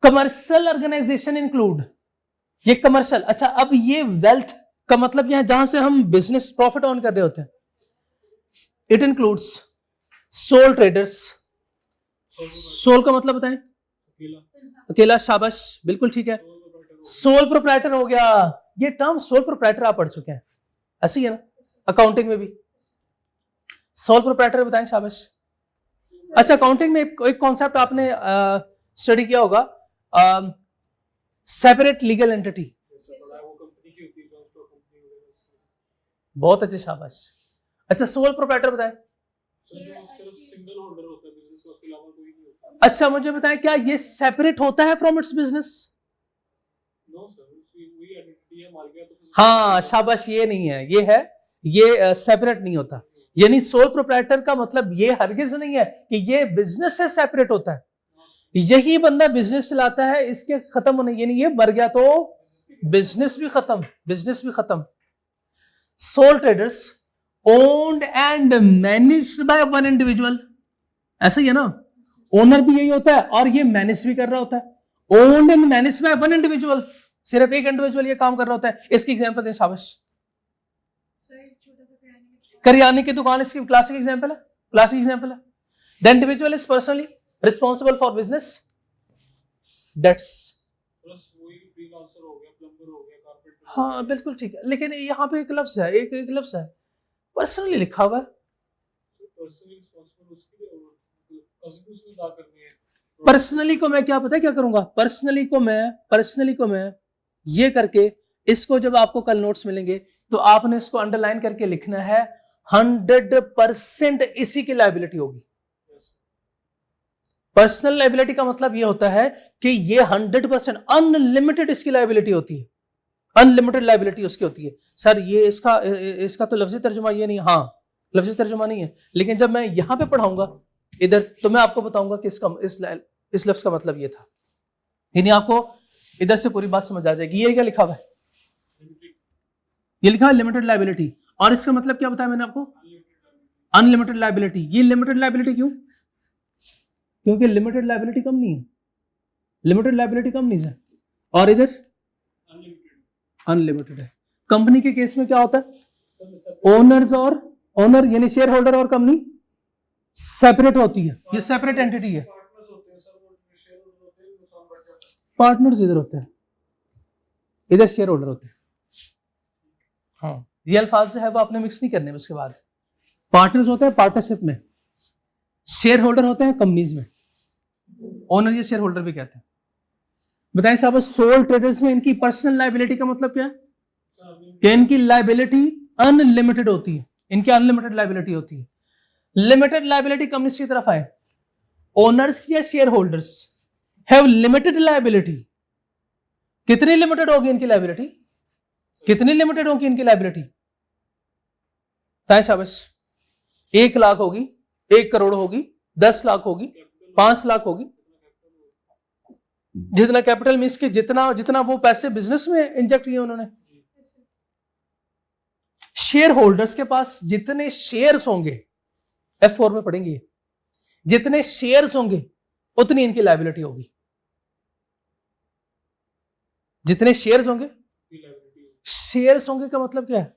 Commercial organisation include, ये कमर्शियल, अच्छा अब ये वेल्थ का मतलब यहां जहां से हम बिजनेस प्रॉफिट अर्न कर रहे होते हैं, it includes sole traders. Sole का मतलब बताएं, अकेला, शाबाश, बिल्कुल ठीक है। सोल प्रोप्राइटर हो गया, ये टर्म सोल प्रोप्राइटर आप पढ़ चुके हैं, ऐसी है ना अकाउंटिंग में भी। सोल प्रोप्राइटर बताएं, शाबाश। अच्छा अकाउंटिंग में एक कॉन्सेप्ट आपने स्टडी किया होगा, सेपरेट लीगल एंटिटी। बहुत अच्छे, शाबाश। अच्छा सोल प्रोप्राइटर बताएं। अच्छा मुझे बताएं, क्या ये सेपरेट होता है फ्रॉम इट्स बिजनेस? हाँ शाबाश, ये नहीं है, ये है, ये सेपरेट नहीं होता। यानी सोल प्रोप्राइटर का मतलब ये हरगिज नहीं है कि ये बिजनेस से सेपरेट होता है। यही बंदा बिजनेस चलाता है, इसके खत्म होने, यानी ये मर गया तो बिजनेस भी खत्म, बिजनेस भी खत्म। Sole traders owned and managed by one individual, ऐसा ही है ना, ओनर भी यही होता है और ये मैनेज भी कर रहा होता है। Owned and managed by one individual, सिर्फ एक इंडिविजुअल ये काम कर रहा होता है। इसकी एग्जांपल दें, शाबाश। करियाने की दुकान इसकी क्लासिक एग्जांपल है, क्लासिक एग्जांपल है। The individual is personally responsible for business debts. हाँ बिल्कुल ठीक है, लेकिन यहाँ पे एक लफ्ज है, एक लफ्ज है पर्सनली लिखा हुआ है। पर्सनली को मैं क्या पता है क्या करूंगा, पर्सनली को मैं ये करके, इसको जब आपको कल नोट्स मिलेंगे तो आपने इसको अंडरलाइन करके लिखना है 100% इसी की लायबिलिटी होगी। पर्सनल लायबिलिटी का मतलब ये होता है कि ये 100% अनलिमिटेड इसकी लायबिलिटी होती है, अनलिमिटेड लायबिलिटी उसकी होती है। सर ये इसका तो लफ्जी तर्जुमा ये नहीं, हाँ लफ्जी तर्जुमा नहीं है, लेकिन जब मैं यहां पे पढ़ाऊंगा इधर तो मैं आपको बताऊंगा कि इस लफ्ज का मतलब ये था, यानी आपको इधर से पूरी बात समझ आ जाएगी। ये क्या लिखा हुआ है, ये लिखा है लिमिटेड लायबिलिटी, और इसका मतलब क्या बताया मैंने आपको, अनलिमिटेड लायबिलिटी। ये लिमिटेड लायबिलिटी क्यों, क्योंकि लिमिटेड लायबिलिटी कम नहीं है, लिमिटेड लायबिलिटी कम नहीं है, और इधर अनलिमिटेड है। कंपनी के केस में क्या होता है, ओनर्स और ओनर यानी शेयर होल्डर और कंपनी सेपरेट होती है, ये सेपरेट एंटिटी है। पार्टनर्स इधर होते हैं, इधर शेयर होल्डर होते हैं। हाँ ये अल्फाज जो है वो आपने मिक्स नहीं करने। उसके बाद पार्टनर्स होते हैं पार्टनरशिप में, शेयर होल्डर होते हैं कंपनीज में, ओनर या शेयर होल्डर भी कहते हैं। बताएं साहब, सोल ट्रेडर्स में इनकी पर्सनल लायबिलिटी का मतलब क्या है, कि इनकी लायबिलिटी अनलिमिटेड होती है, इनकी अनलिमिटेड लायबिलिटी होती है। लिमिटेड लायबिलिटी कंपनीज की तरफ आए, ओनर्स या share holders have limited liability. कितनी लिमिटेड होगी इनकी लायबिलिटी, कितनी लिमिटेड होगी इनकी लायबिलिटी, शाबाश। 1 लाख होगी, 1 करोड़ होगी, 10 लाख होगी, 5 लाख होगी, जितना कैपिटल मींस के जितना वो पैसे बिजनेस में इंजेक्ट किए उन्होंने। शेयर होल्डर्स के पास जितने शेयर्स होंगे, F4 में पढ़ेंगे, जितने शेयर्स होंगे उतनी इनकी लायबिलिटी होगी। जितने शेयर्स होंगे, शेयर्स होंगे का मतलब क्या है,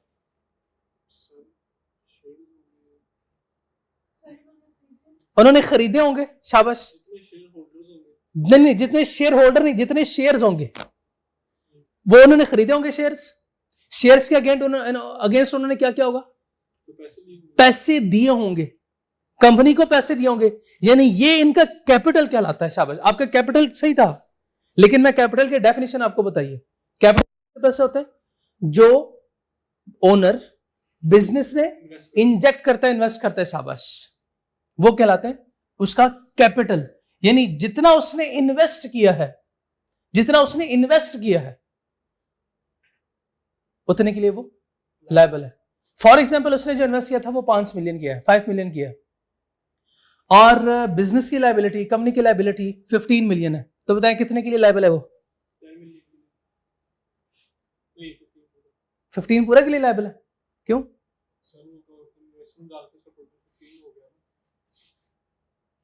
उन्होंने खरीदे होंगे, शाबाश। नहीं, जितने शेयर होल्डर नहीं, जितने शेयर्स होंगे वो उन्होंने खरीदे होंगे शेयर्स। शेयर्स के अगेंस्ट उन्होंने क्या किया होगा, पैसे दिए होंगे, कंपनी को पैसे दिए होंगे, यानी ये इनका कैपिटल कहलाता है। शाबाश, आपका कैपिटल सही था, लेकिन मैं कैपिटल के डेफिनेशन आपको बताइए। कैपिटल पैसे होते हैं जो ओनर बिजनेस में इंजेक्ट करता है, इन्वेस्ट करता है, शाबाश, वो कहलाते हैं उसका कैपिटल। यानी जितना उसने इन्वेस्ट किया है, जितना उसने इन्वेस्ट किया है उतने के लिए वो लायबल है। फॉर एग्जाम्पल उसने जो इन्वेस्ट किया था वो 5 मिलियन किया है, 5 मिलियन किया है, और बिजनेस की लायबिलिटी, कंपनी की लायबिलिटी 15 मिलियन है, तो बताएं कितने के लिए लायबल है वो? 15 पूरा के लिए लायबल है। क्यों?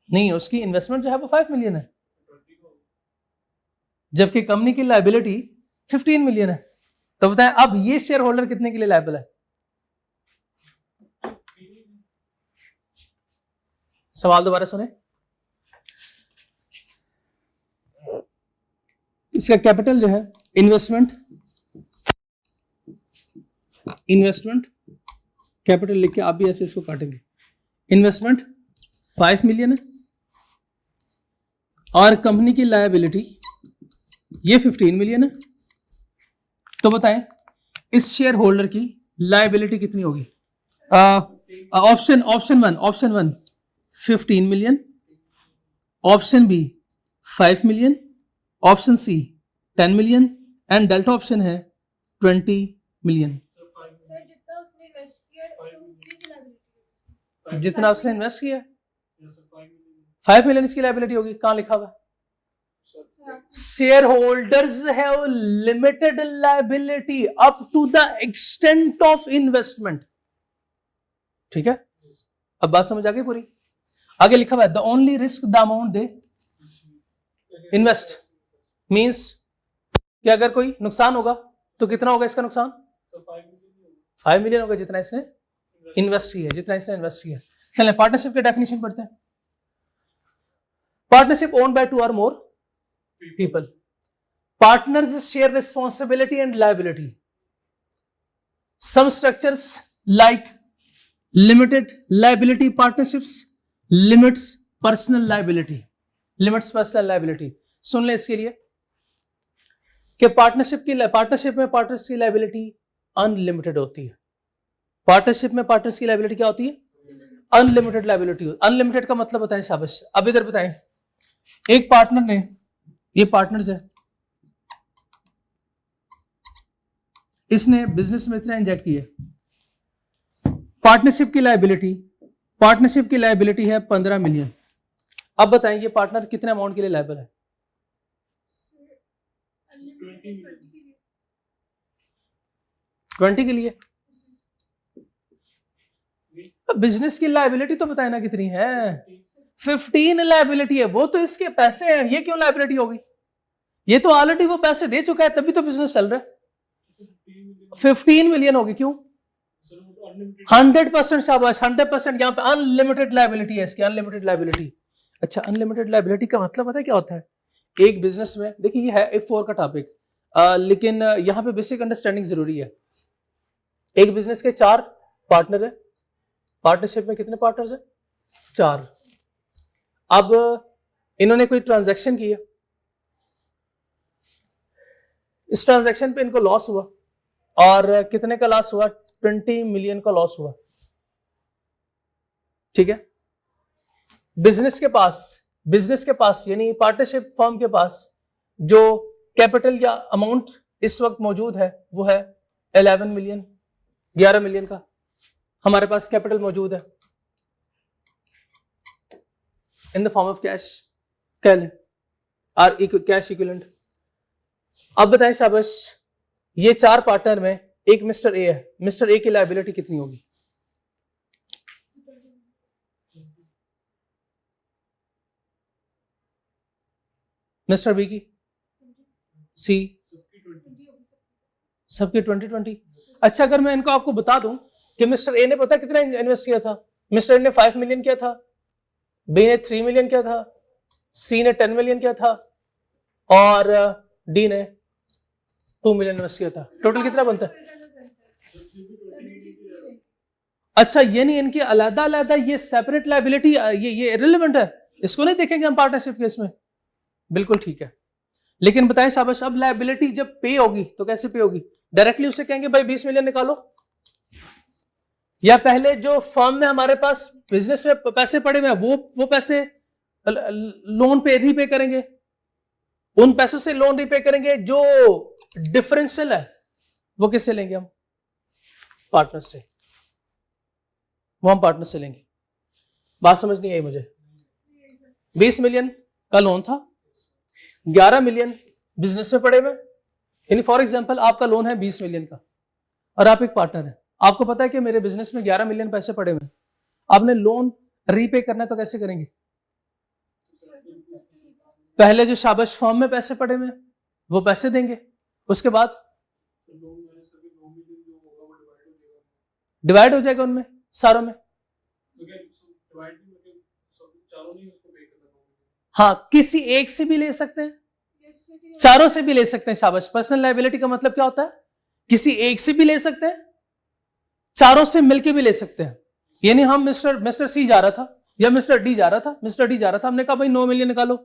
नहीं, उसकी इन्वेस्टमेंट जो है वो 5 मिलियन है, जबकि कंपनी की लायबिलिटी 15 मिलियन है। तो बताएं अब ये शेयर होल्डर कितने के लिए लायबल है? सवाल दोबारा सुने। इसका कैपिटल जो है, इन्वेस्टमेंट कैपिटल लिख के आप भी ऐसे इसको काटेंगे। इन्वेस्टमेंट 5 मिलियन है और कंपनी की लायबिलिटी ये 15 मिलियन है। तो बताएं इस शेयर होल्डर की लायबिलिटी कितनी होगी? Option one 15 million, option B 5 million, option C 10 million and delta option है 20 मिलियन। जितना उसने इन्वेस्ट किया 5 मिलियन इसकी लायबिलिटी होगी। कहां लिखा हुआ? Share holders have limited liability up to the extent of investment. ठीक है, अब बात समझ आ गई पूरी? आगे लिखा हुआ है the only risk the amount they invest, means कि अगर कोई नुकसान होगा तो कितना होगा इसका नुकसान? 5 मिलियन होगा जितना इसने इन्वेस्ट किया। चलिए पार्टनरशिप के डेफिनेशन पढ़ते हैं। Partnership owned by 2 or more people. Partners share responsibility and liability. Some structures like limited liability partnerships limits personal liability. सुन ले इसके लिए कि पार्टनरशिप में पार्टनर्स की लायबिलिटी अनलिमिटेड होती है। पार्टनरशिप में पार्टनर्स की लायबिलिटी क्या होती है? Unlimited liability. अनलिमिटेड का मतलब बताएं शाबाश। अब इधर बताएं, एक पार्टनर ने, ये पार्टनर्स है, इसने बिजनेस में इतना इंजेक्ट किया, पार्टनरशिप की लायबिलिटी है 15 मिलियन। अब बताएं ये पार्टनर कितने अमाउंट के लिए लायबल है? 20 के लिए। बिजनेस की लायबिलिटी तो बताए ना कितनी है? 15 लायबिलिटी है, वो तो इसके पैसे हैं, ये क्यों लायबिलिटी होगी? ये तो ऑलरेडी वो पैसे दे चुका है तभी तो बिजनेस चल रहा है। 15 मिलियन होगी। क्यों? 100% शाबाश, 100%। यहाँ पे अनलिमिटेड लायबिलिटी है इसकी, अनलिमिटेड लायबिलिटी। अच्छा, अनलिमिटेड लायबिलिटी का मतलब पता है क्या होता है? एक बिजनेस में, देखिए ये है F4 का टॉपिक, लेकिन यहाँ पे बेसिक अंडरस्टैंडिंग जरूरी है। एक बिजनेस के 4 पार्टनर है, पार्टनरशिप में कितने पार्टनर्स हैं? 4। अब इन्होंने कोई ट्रांजैक्शन किया, इस ट्रांजैक्शन पे इनको लॉस हुआ, और कितने का लॉस हुआ? 20 मिलियन का लॉस हुआ। ठीक है, बिजनेस के पास यानी पार्टनरशिप फर्म के पास जो कैपिटल या अमाउंट इस वक्त मौजूद है वो है 11 मिलियन, 11 मिलियन का हमारे पास कैपिटल मौजूद है in the form of cash, कह लें, और कैश इक्विवेलेंट। अब बताएं शाबाश, ये 4 पार्टनर में एक मिस्टर ए है, मिस्टर ए की लायबिलिटी कितनी होगी? मिस्टर बी की, सी, सबके 20-20। अच्छा, अगर मैं इनको आपको बता दूं कि मिस्टर ए ने पता कितना इन्वेस्ट किया था? मिस्टर ए ने 5 मिलियन किया था, बी ने 3 मिलियन किया था, सी ने 10 मिलियन किया था, और डी ने 2 मिलियन इन्वेस्ट किया था। टोटल कितना बनता है? अच्छा, ये नहीं, इनकी अलग-अलग ये सेपरेट लायबिलिटी, ये इररिलेवेंट है, इसको नहीं देखेंगे हम पार्टनरशिप केस में। बिल्कुल ठीक है, लेकिन बताएं शाबाश, अब लायबिलिटी जब पे होगी तो कैसे पे होगी? डायरेक्टली उसे कहेंगे भाई 20 मिलियन निकालो, या पहले जो फर्म में हमारे पास बिजनेस में पैसे पड़े हुए हैं वो पैसे लोन पे रीपे करेंगे, उन पैसों से लोन रीपे करेंगे। जो डिफरेंशियल है वो किससे लेंगे? हम पार्टनर से, वो हम पार्टनर से लेंगे। बात समझ नहीं आई मुझे? 20 मिलियन का लोन था, 11 मिलियन बिजनेस में पड़े हुए, यानी फॉर एग्जांपल आपका लोन है 20 मिलियन का और आप एक पार्टनर है, आपको पता है कि मेरे बिजनेस में 11 मिलियन पैसे पड़े हुए हैं, आपने लोन रीपे करना है तो कैसे करेंगे? पहले जो शाबाश फॉर्म में पैसे पड़े हुए हैं वो पैसे देंगे, उसके बाद डिवाइड हो जाएगा उनमें सारों में। हाँ, किसी एक से भी ले सकते हैं, चारों से भी ले सकते हैं। शाबाश। पर्सनल लायबिलिटी का मतलब क्या होता है? किसी एक से भी ले सकते हैं, चारों से मिलके भी ले सकते हैं। यानी हम मिस्टर सी जा रहा था या मिस्टर डी जा रहा था, मिस्टर डी जा रहा था, हमने कहा भाई 9 मिलियन निकालो,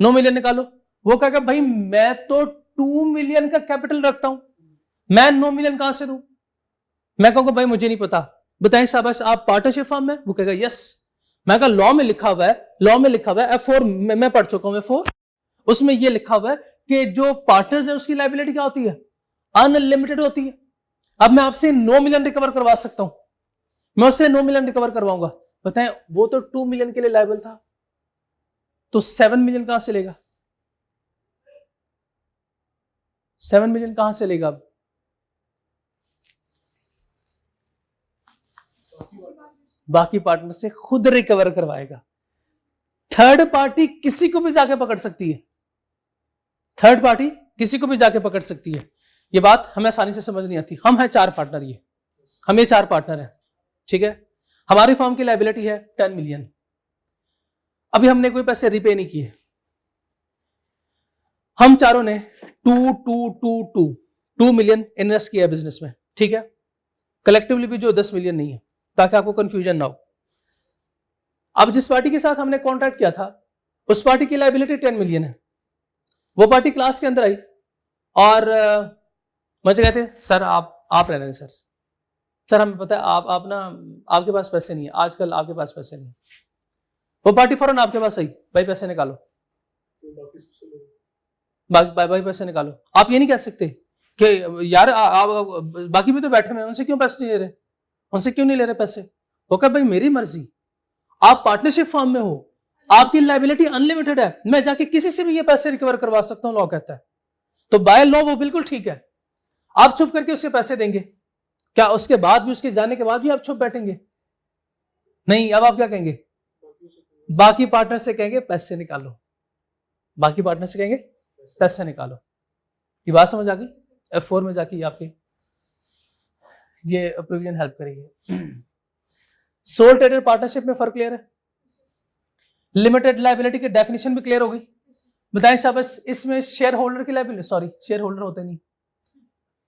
9 मिलियन निकालो। वो कहा भाई मैं तो 2 मिलियन का कैपिटल रखता हूं, मैं 9 मिलियन कहां से दूं? मैं कहूंगा भाई मुझे नहीं पता, बताएं शाबाश आप पार्टनरशिप फॉर्म में? वो कहेगा यस। मैं कहा लॉ में लिखा हुआ है, लॉ में लिखा हुआ है F4 मैं पढ़ चुका हूं, F4 उसमें ये लिखा हुआ है कि जो पार्टनर्स है उसकी लायबिलिटी क्या होती है? अनलिमिटेड होती है। अब मैं आपसे 9 मिलियन रिकवर करवा सकता हूं, मैं उससे 9 मिलियन रिकवर करवाऊंगा। बताएं वो तो 2 मिलियन के लिए लायबल था, तो 7 मिलियन कहां से लेगा? 7 मिलियन कहां से लेगा? अब बाकी पार्टनर से खुद रिकवर करवाएगा। थर्ड पार्टी किसी को भी जाके पकड़ सकती है, थर्ड पार्टी किसी को भी जाके पकड़ सकती है। ये बात हमें आसानी से समझ नहीं आती। हम हैं 4 पार्टनर, हम ये 4 पार्टनर हैं, ठीक है। हमारी फर्म की लायबिलिटी है 10 मिलियन, अभी हमने कोई पैसे रिपे नहीं किए, हम चारों ने 2 मिलियन इन्वेस्ट किया बिजनेस में, ठीक है। कलेक्टिवली भी जो 10 मिलियन नहीं है, ताकि आपको कंफ्यूजन ना हो। अब जिस पार्टी के साथ हमने कॉन्ट्रैक्ट किया था उस पार्टी की लायबिलिटी 10 मिलियन है। वो पार्टी क्लास के अंदर आई और मुझे कहते सर आप रहने दें सर हमें पता है आप ना आपके पास पैसे नहीं है, आजकल आपके पास पैसे नहीं है। वो पार्टी फौरन आपके पास आई, भाई पैसे निकालो, भाई पैसे निकालो। आप ये नहीं कह सकते कि यार बाकी भी तो बैठे हुए हैं, उनसे क्यों पैसे नहीं ले रहे, उनसे क्यों नहीं ले रहे पैसे? वो कहा भाई मेरी मर्जी, आप पार्टनरशिप फॉर्म में हो, आपकी लायबिलिटी अनलिमिटेड है, मैं जाके किसी से भी ये पैसे रिकवर करवा सकता हूं, लॉ कहता है। तो बाय लॉ वो बिल्कुल ठीक है। आप चुप करके उसके पैसे देंगे क्या? उसके बाद भी, उसके जाने के बाद भी आप चुप बैठेंगे? नहीं। अब आप क्या कहेंगे? बाकी पार्टनर से कहेंगे पैसे निकालो, बाकी पार्टनर से कहेंगे पैसे निकालो। ये बात समझ आ गई? F4 में जाके आपके ये प्रोविजन हेल्प करेगी। सोल ट्रेडेड पार्टनरशिप में फर्क क्लियर है? लिमिटेड लायबिलिटी की डेफिनेशन भी क्लियर हो गई? बताएं साहब इसमें शेयर होल्डर की लायबिलिटी, सॉरी शेयर होल्डर होते नहीं,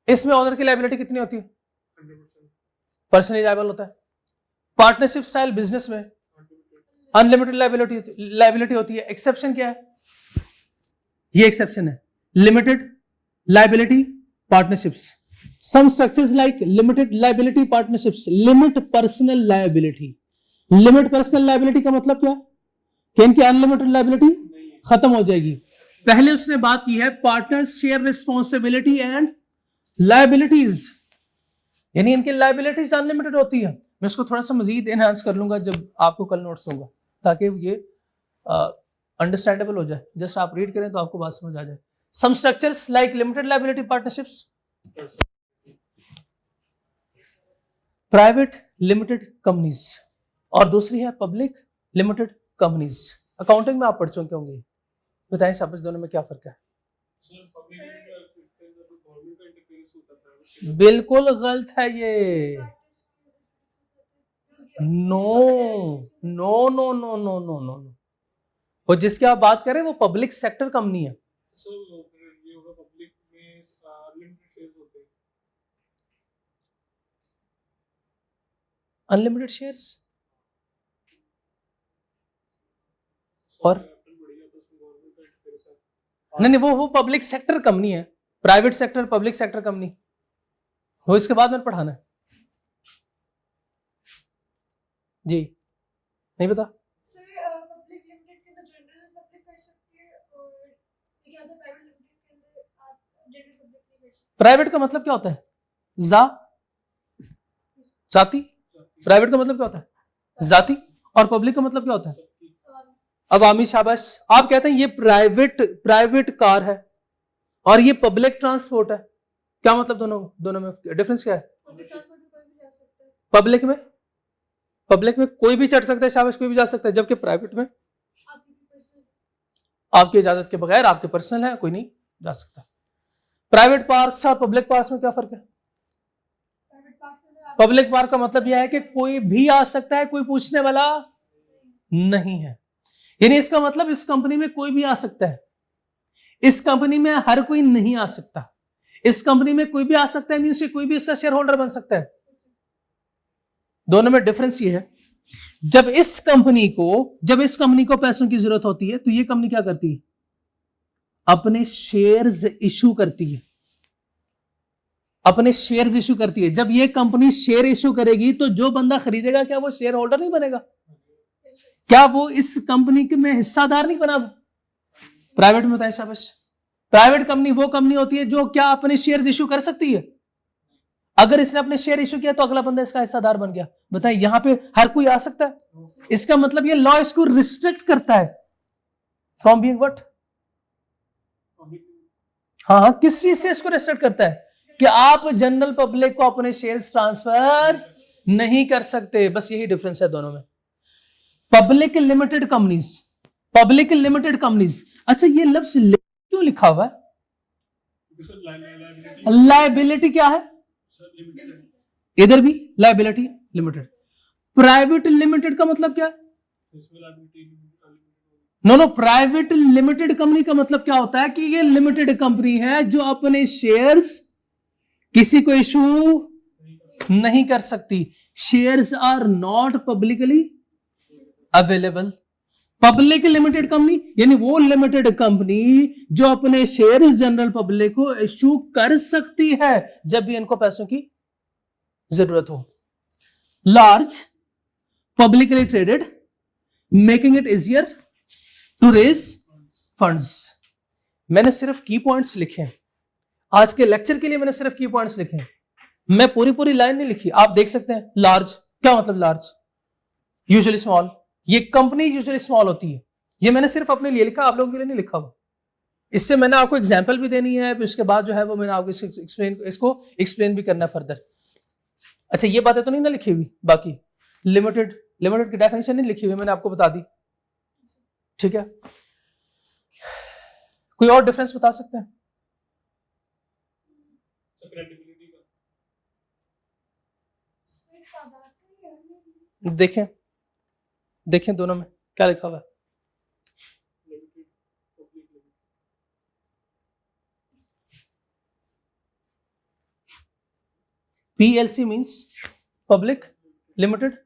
इसमें ओनर की लायबिलिटी कितनी होती है? 100% लायबल होता है। पार्टनरशिप स्टाइल बिजनेस में अनलिमिटेड लायबिलिटी होती है। एक्सेप्शन क्या है? ये एक्सेप्शन है, limited liability partnerships. Some structures like limited liability partnerships limit personal liability. Limit personal liability का मतलब क्या? कि इनकी अनलिमिटेड लायबिलिटी खत्म हो जाएगी। पहले उसने बात की है partners share responsibility and liabilities, यानी इनकी लायबिलिटीज अनलिमिटेड होती है। मैं इसको थोड़ा सा मजीद एनहांस कर लूंगा जब आपको कल नोट्स दूंगा, ताकि ये अंडरस्टैंडेबल हो जाए। जस्ट आप रीड करें तो आपको बात समझ आ जाए। Some structures like limited liability partnerships, private limited companies, और दूसरी है पब्लिक लिमिटेड कंपनीज। अकाउंटिंग में आप पढ़ चुके होंगे, बताएं साहब इस दोनों में क्या फर्क है? बिल्कुल गलत है ये। No no no no no no no, वो जिसकी आप बात करें वो पब्लिक सेक्टर कंपनी है। अनलिमिटेड शेयर्स और नहीं वो पब्लिक सेक्टर कंपनी है, private sector public sector company, वो इसके बाद में पढ़ाना है जी। नहीं पता? प्राइवेट का मतलब क्या होता है? जाति। प्राइवेट का मतलब क्या होता है? जाति। और पब्लिक का मतलब क्या होता है? अवामी। शाबाश। आप कहते हैं ये प्राइवेट कार है और ये पब्लिक ट्रांसपोर्ट है, क्या मतलब? दोनों में डिफरेंस क्या है? पब्लिक में कोई भी चढ़ सकता है, शाबाश, कोई भी जा सकता है, जबकि प्राइवेट में आपकी इजाजत के बगैर, आपके पर्सनल है, कोई नहीं जा सकता। प्राइवेट पार्क और पब्लिक पार्क में क्या फर्क है? पब्लिक पार्क का मतलब यह है कि कोई भी आ सकता है, कोई पूछने वाला नहीं है। यानी इसका मतलब इस कंपनी में कोई भी आ सकता है, इस कंपनी में हर कोई नहीं आ सकता। इस कंपनी में कोई भी आ सकता है मींस कोई भी इसका शेयर होल्डर बन सकता है। दोनों में डिफरेंस ये है, जब इस कंपनी को पैसों की जरूरत होती है तो ये कंपनी क्या करती है? अपने शेयर्स इशू करती है। अपने शेयर्स इशू करती है। जब ये कंपनी शेयर इशू करेगी तो जो बंदा खरीदेगा, क्या वो शेयर होल्डर नहीं बनेगा? क्या वो इस कंपनी में हिस्सादार नहीं बना? प्राइवेट में बताएं। शाबाश। प्राइवेट कंपनी वो कंपनी होती है जो क्या अपने शेयर्स इशू कर सकती है? अगर इसने अपने शेयर इशू किया तो अगला बंदा इसका हिस्सादार बन गया। बताइए, यहां पे हर कोई आ सकता है। इसका मतलब ये लॉ इसको रिस्ट्रिक्ट करता है फ्रॉम बीइंग व्हाट? हाँ, किस चीज से इसको रिस्ट्रिक्ट करता है? कि आप जनरल पब्लिक को अपने शेयर्स ट्रांसफर नहीं कर सकते। बस यही डिफरेंस है दोनों में। Public limited companies. अच्छा, ये लफ्ज क्यों लिखा हुआ है? लायबिलिटी क्या है? इधर भी लायबिलिटी लिमिटेड। प्राइवेट लिमिटेड का मतलब क्या है? नो, प्राइवेट लिमिटेड कंपनी का मतलब क्या होता है कि ये लिमिटेड कंपनी है जो अपने शेयर्स किसी को इशू नहीं कर सकती। Shares are not publicly available. Public limited company यानी वो लिमिटेड कंपनी जो अपने शेयर्स जनरल पब्लिक को इशू कर सकती है जब भी इनको पैसों की जरूरत हो। Large publicly traded, making it easier to raise funds. मैंने सिर्फ की पॉइंट्स लिखे आज के लेक्चर के लिए। मैंने सिर्फ की पॉइंट्स लिखे, मैं पूरी लाइन नहीं लिखी। आप देख सकते हैं। लार्ज क्या मतलब? Large usually small. ये कंपनी यूजुअली स्मॉल होती है। ये मैंने सिर्फ अपने लिए लिखा, आप लोगों के लिए नहीं लिखा हुआ। इससे मैंने आपको एग्जांपल भी देनी है, फिर उसके बाद जो है वो मैंने आपको इसको एक्सप्लेन भी करना है फर्दर। अच्छा, ये बातें तो नहीं ना लिखी हुई। बाकी लिमिटेड की डेफिनेशन नहीं लिखी हुई, मैंने आपको बता दी। ठीक है, कोई और डिफरेंस बता सकते हैं? देखें दोनों में क्या लिखा हुआ है। PLC means public limited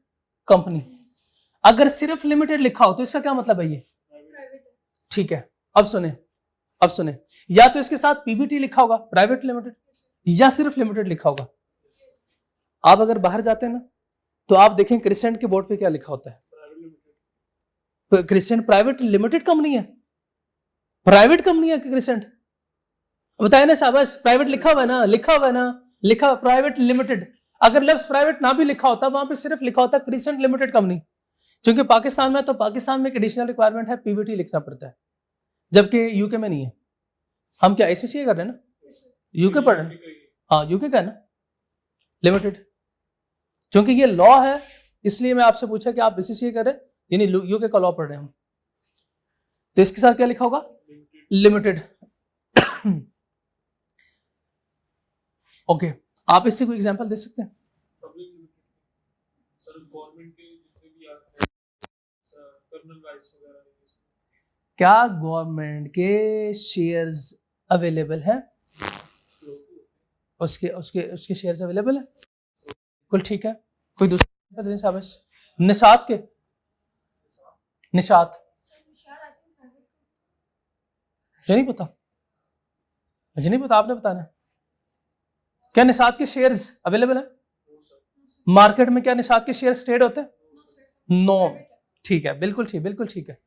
company. अगर सिर्फ लिमिटेड लिखा हो तो इसका क्या मतलब है? ये ठीक है। अब सुने, या तो इसके साथ PVT लिखा होगा प्राइवेट लिमिटेड, या सिर्फ लिमिटेड लिखा होगा। आप अगर बाहर जाते हैं ना तो आप देखें क्रिसेंट के बोर्ड पे क्या लिखा होता है? क्रिसेंट प्राइवेट लिमिटेड कंपनी है, प्राइवेट कंपनी है क्रिसेंट। बताया ना शाबाश, प्राइवेट लिखा हुआ है ना, लिखा प्राइवेट लिमिटेड। अगर लफ्ज प्राइवेट ना भी लिखा होता, वहां पे सिर्फ लिखा होता क्रिसेंट लिमिटेड कंपनी। क्योंकि पाकिस्तान में एक एडिशनल रिक्वायरमेंट है, PVT लिखना पड़ता है, जबकि यूके में नहीं है। हम क्या ACCA कर रहे हैं ना, यूके पढ़ रहे हैं। हाँ, यूके का है ना लिमिटेड। क्योंकि ये लॉ है इसलिए मैं आपसे पूछा कि आप ACCA कर रहे हैं, यानी यूके का लॉ पढ़ रहे हैं हम। तो इसके साथ क्या लिखा होगा? लिमिटेड। ओके, आप इससे कोई एग्जांपल दे सकते हैं? क्या गवर्नमेंट के शेयर्स अवेलेबल हैं? उसके शेयर्स अवेलेबल है? बिल्कुल ठीक है। कोई दूसरा? शाबाश। निशात के? निशात मुझे नहीं पता, आपने बताना है। क्या निशात के शेयर्स अवेलेबल है मार्केट में? क्या निशात के शेयर्स ट्रेड होते हैं? नो। ठीक है, बिल्कुल ठीक है।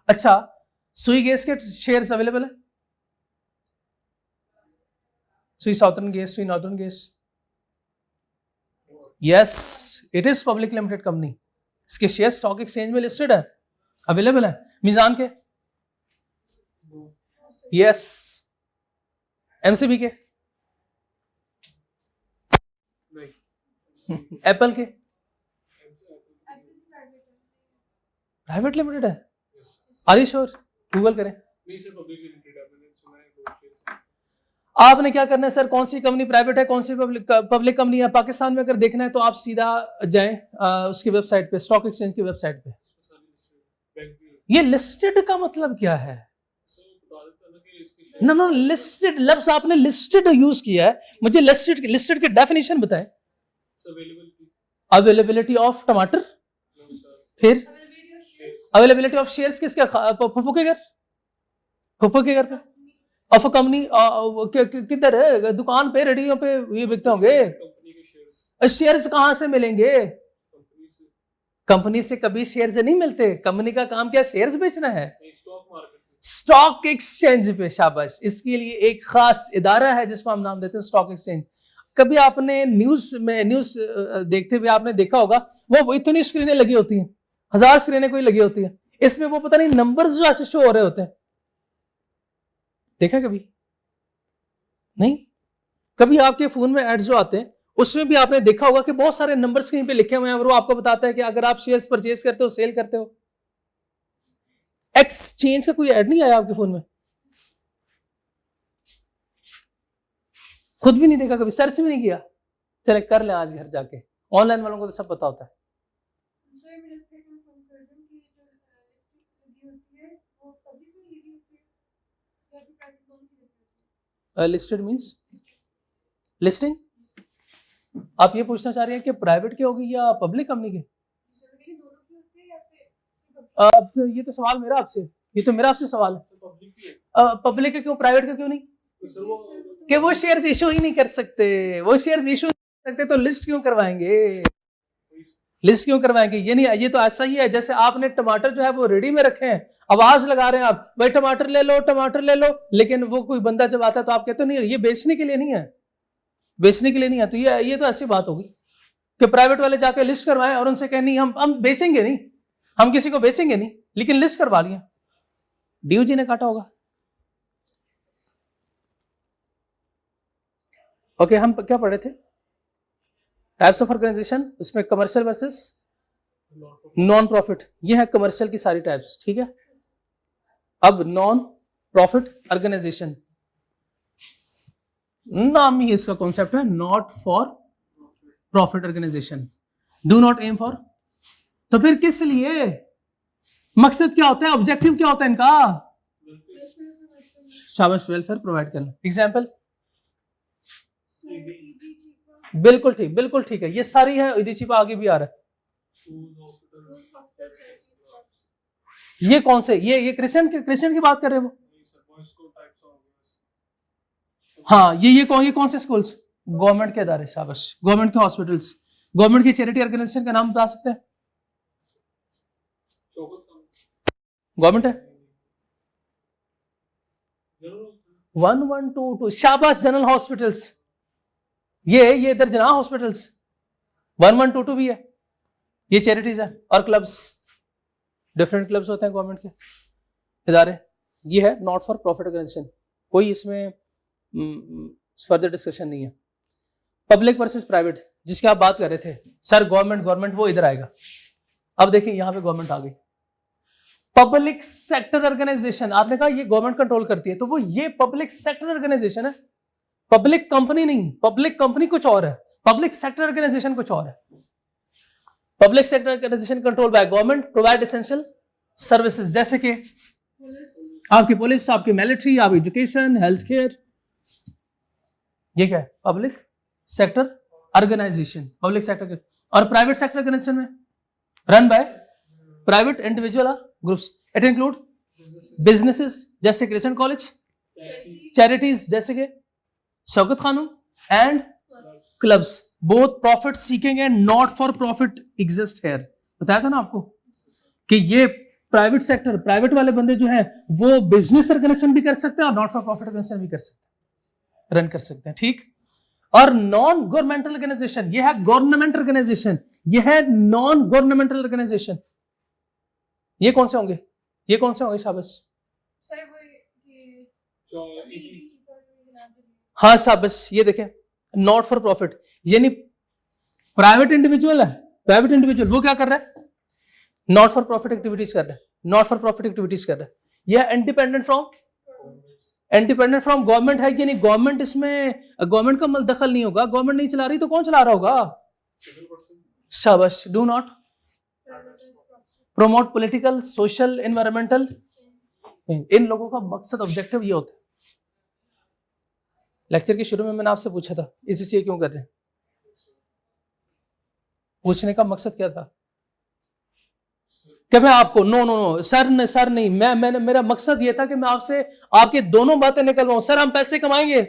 अच्छा, सुई गैस के शेयर्स अवेलेबल है? Sri Southern Gas, Sri Northern Gas. Yes, it is public limited company. इसके शेयर स्टॉक एक्सचेंज में लिस्टेड है, अवेलेबल है. मीजान के, यस. एमसीबी के, एप्पल के, प्राइवेट लिमिटेड है. Are you sure? गूगल करें. नहीं सर, पब्लिक लिमिटेड है, मैंने सुना है. आपने क्या करना है सर, कौन सी कंपनी प्राइवेट है, कौन सी पब्लिक कंपनी है? पाकिस्तान में अगर देखना है तो आप सीधा जाएं उसकी वेबसाइट पे, स्टॉक एक्सचेंज की वेबसाइट पे. ये लिस्टेड का मतलब क्या है? ना ना, लिस्टेड लफ्ज आपने लिस्टेड यूज किया है. मुझे लिस्टेड की डेफिनेशन बताएं. अवेलेबिलिटी ऑफ टमाटर, फिर अवेलेबिलिटी ऑफ शेयर्स किसके? फुफू के घर, फुफू के घर पे. ऑफ कंपनी किधर है? दुकान पे, रेडियो पे ये बिकते होंगे. शेयर्स कहां से मिलेंगे? कंपनी से कभी शेयर्स नहीं मिलते. कंपनी का काम क्या? शेयर्स बेचना है. स्टॉक एक्सचेंज पे, शाबाश. इसके लिए एक खास इदारा है जिसको हम नाम देते हैं स्टॉक एक्सचेंज. कभी आपने न्यूज देखते हुए आपने देखा होगा, वो इतनी स्क्रीनें लगी होती हैं, 1000 स्क्रीनें कोई लगी होती है. इसमें वो पता नहीं नंबर्स जो ऐसे शो हो रहे होते हैं. देखा कभी? नहीं. कभी आपके फोन में एड्स जो आते हैं उसमें भी आपने देखा होगा कि बहुत सारे नंबर्स कहीं पे लिखे हुए हैं और वो आपको बताता है कि अगर आप शेयर्स परचेज करते हो, सेल करते हो. एक्सचेंज का कोई ऐड नहीं आया आपके फोन में? खुद भी नहीं देखा कभी, सर्च भी नहीं किया? चले कर ले आज घर जाके. ऑनलाइन वालों को तो सब पता होता है. Listed means listing. आप ये पूछना चाह रहे हैं कि प्राइवेट की होगी या पब्लिक कंपनी की? ये तो सवाल मेरा आपसे, ये तो मेरा आपसे सवाल है. पब्लिक के क्यों, प्राइवेट के क्यों नहीं? कि वो शेयर्स इशू ही नहीं कर सकते. वो शेयर्स इशू नहीं कर सकते तो लिस्ट क्यों करवाएंगे? लिस्ट क्यों करवाएंगे? ये नहीं, ये तो ऐसा ही है जैसे आपने टमाटर जो है वो रेडी में रखे हैं, आवाज लगा रहे हैं आप, भाई टमाटर ले लो, टमाटर ले लो. लेकिन वो कोई बंदा जब आता है तो आप कहते नहीं ये बेचने के लिए नहीं है, बेचने के लिए नहीं है. तो ये तो ऐसी बात होगी कि प्राइवेट वाले जाके लिस्ट करवाएं और उनसे कहें नहीं हम बेचेंगे नहीं, हम किसी को बेचेंगे नहीं, लेकिन लिस्ट करवा लिया. डीओजी ने काटा होगा. ओके, हम क्या पढ़े थे? Types of organisation. उसमें कमर्शियल वर्सेस नॉन प्रॉफिट. ये है कमर्शियल की सारी टाइप्स, ठीक है. अब नॉन प्रॉफिट ऑर्गेनाइजेशन, नाम ही इसका कॉन्सेप्ट है, not for profit organisation, do not aim for. तो फिर किस लिए, मकसद क्या होता है, ऑब्जेक्टिव क्या होता है इनका? शाबाश, वेलफेयर प्रोवाइड करना. एग्जाम्पल? बिल्कुल ठीक, बिल्कुल ठीक है. ये सारी है, इदीचिपा आगे भी आ रहा है. ये कौन से, ये क्रिश्चियन की बात कर रहे हो? हाँ, ये कौन से स्कूल्स? गवर्नमेंट के अदारे. शाबाश. गवर्नमेंट के हॉस्पिटल्स, गवर्नमेंट की चैरिटी ऑर्गेनाइजेशन का नाम बता सकते हैं? गवर्नमेंट है. 1122. शाबाश, जनरल हॉस्पिटल्स. ये इधर जना हॉस्पिटल्स 1122 भी है. ये चैरिटीज है. और क्लब्स, डिफरेंट क्लब्स होते हैं गवर्नमेंट के इदारे. ये है नॉट फॉर प्रॉफिट ऑर्गेनाइजेशन. कोई इसमें फर्दर डिस्कशन नहीं है. पब्लिक वर्सेस प्राइवेट जिसकी आप बात कर रहे थे सर, गवर्नमेंट वो इधर आएगा. अब देखिए यहां पे गवर्नमेंट आ गई. पब्लिक सेक्टर ऑर्गेनाइजेशन, आपने कहा ये गवर्नमेंट कंट्रोल करती है, तो वो ये पब्लिक सेक्टर ऑर्गेनाइजेशन है, पब्लिक कंपनी नहीं. पब्लिक कंपनी कुछ और है, पब्लिक सेक्टर ऑर्गेनाइजेशन कुछ और है. Public sector organisation control by government, provide essential services, जैसे कि आपकी पुलिस, आपकी मिलिट्री, आप एजुकेशन, हेल्थ केयर. ये क्या है? Public sector organisation, public sector. और प्राइवेट सेक्टर ऑर्गेनाइजेशन में रन बाय प्राइवेट इंडिविजुअल और ग्रुप्स. इट इंक्लूड बिजनेसेस जैसे क्रिश्चियन कॉलेज, चैरिटीज जैसे कि Shaukat Khanum, and clubs. Both profit seeking and not for profit exist here. बताया था ना आपको कि ये प्राइवेट सेक्टर, प्राइवेट वाले बंदे जो हैं वो बिजनेस ऑर्गेनाइजेशन भी कर सकते हैं और नॉट फॉर प्रॉफिट ऑर्गेनाइजेशन भी कर सकते हैं. रन कर सकते हैं, ठीक। और नॉन गवर्नमेंटल ऑर्गेनाइजेशन, ये है गवर्नमेंट ऑर्गेनाइजेशन, ये है नॉन गवर्नमेंटल ऑर्गेनाइजेशन। ये कौन से होंगे, ये कौन से होंगे शाबाश? हाँ शाबाश, ये देखें नॉट फॉर प्रॉफिट, यानी प्राइवेट इंडिविजुअल है, प्राइवेट इंडिविजुअल वो क्या कर रहा है, नॉट फॉर प्रॉफिट एक्टिविटीज कर रहा है, नॉट फॉर प्रॉफिट एक्टिविटीज कर रहा है। यह इंडिपेंडेंट फ्रॉम गवर्नमेंट है, यानी गवर्नमेंट इसमें, गवर्नमेंट का दखल नहीं होगा, गवर्नमेंट नहीं चला रही तो कौन चला रहा होगा? शाबाश। Do not promote political, social, environmental, इन लोगों का मकसद, ऑब्जेक्टिव ये होता है। लेक्चर के शुरू में मैंने आपसे पूछा था इसी क्यों कर रहे हैं, पूछने का मकसद क्या था कि मैं आपको नो सर नहीं, मैंने मेरा मकसद ये था कि मैं आपसे आपके दोनों बातें निकलवाऊं। सर हम पैसे कमाएंगे,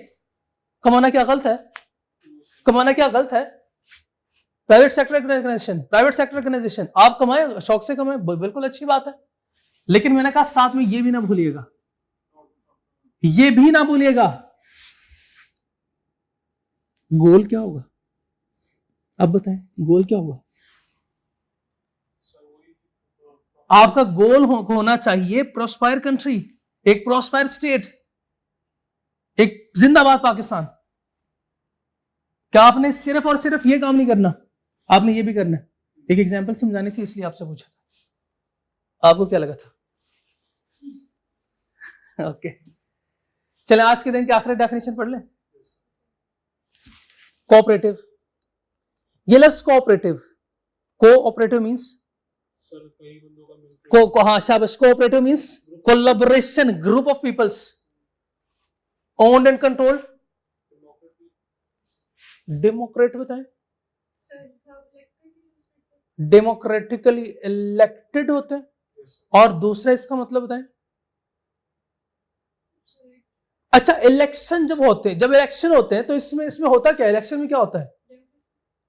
कमाना क्या गलत है, कमाना क्या गलत है? प्राइवेट सेक्टर ऑर्गेनाइजेशन आप कमाए, शौक से कमाए, बिल्कुल अच्छी बात है, लेकिन मैंने कहा साथ में ये भी ना भूलिएगा, ये भी ना भूलिएगा गोल क्या होगा। अब बताएं गोल क्या होगा? आपका गोल होना चाहिए प्रोस्पायर कंट्री, एक प्रोस्पायर स्टेट, एक जिंदाबाद पाकिस्तान। क्या आपने सिर्फ और सिर्फ ये काम नहीं करना, आपने ये भी करना है। एक एग्जांपल समझानी थी इसलिए आपसे पूछा था, आपको क्या लगा था? ओके चले आज के दिन की आखिरी डेफिनेशन पढ़ लें। कोऑपरेटिव, ये लफ्ज कोऑपरेटिव, कोऑपरेटिव मींस हाँ शाबाश, cooperative means collaboration, group of peoples owned and controlled. Democrat बताएं, डेमोक्रेटिकली इलेक्टेड होते हैं, और दूसरा इसका मतलब बताएं। अच्छा इलेक्शन जब होते हैं, जब इलेक्शन होते हैं तो इसमें होता क्या है, इलेक्शन में क्या होता है?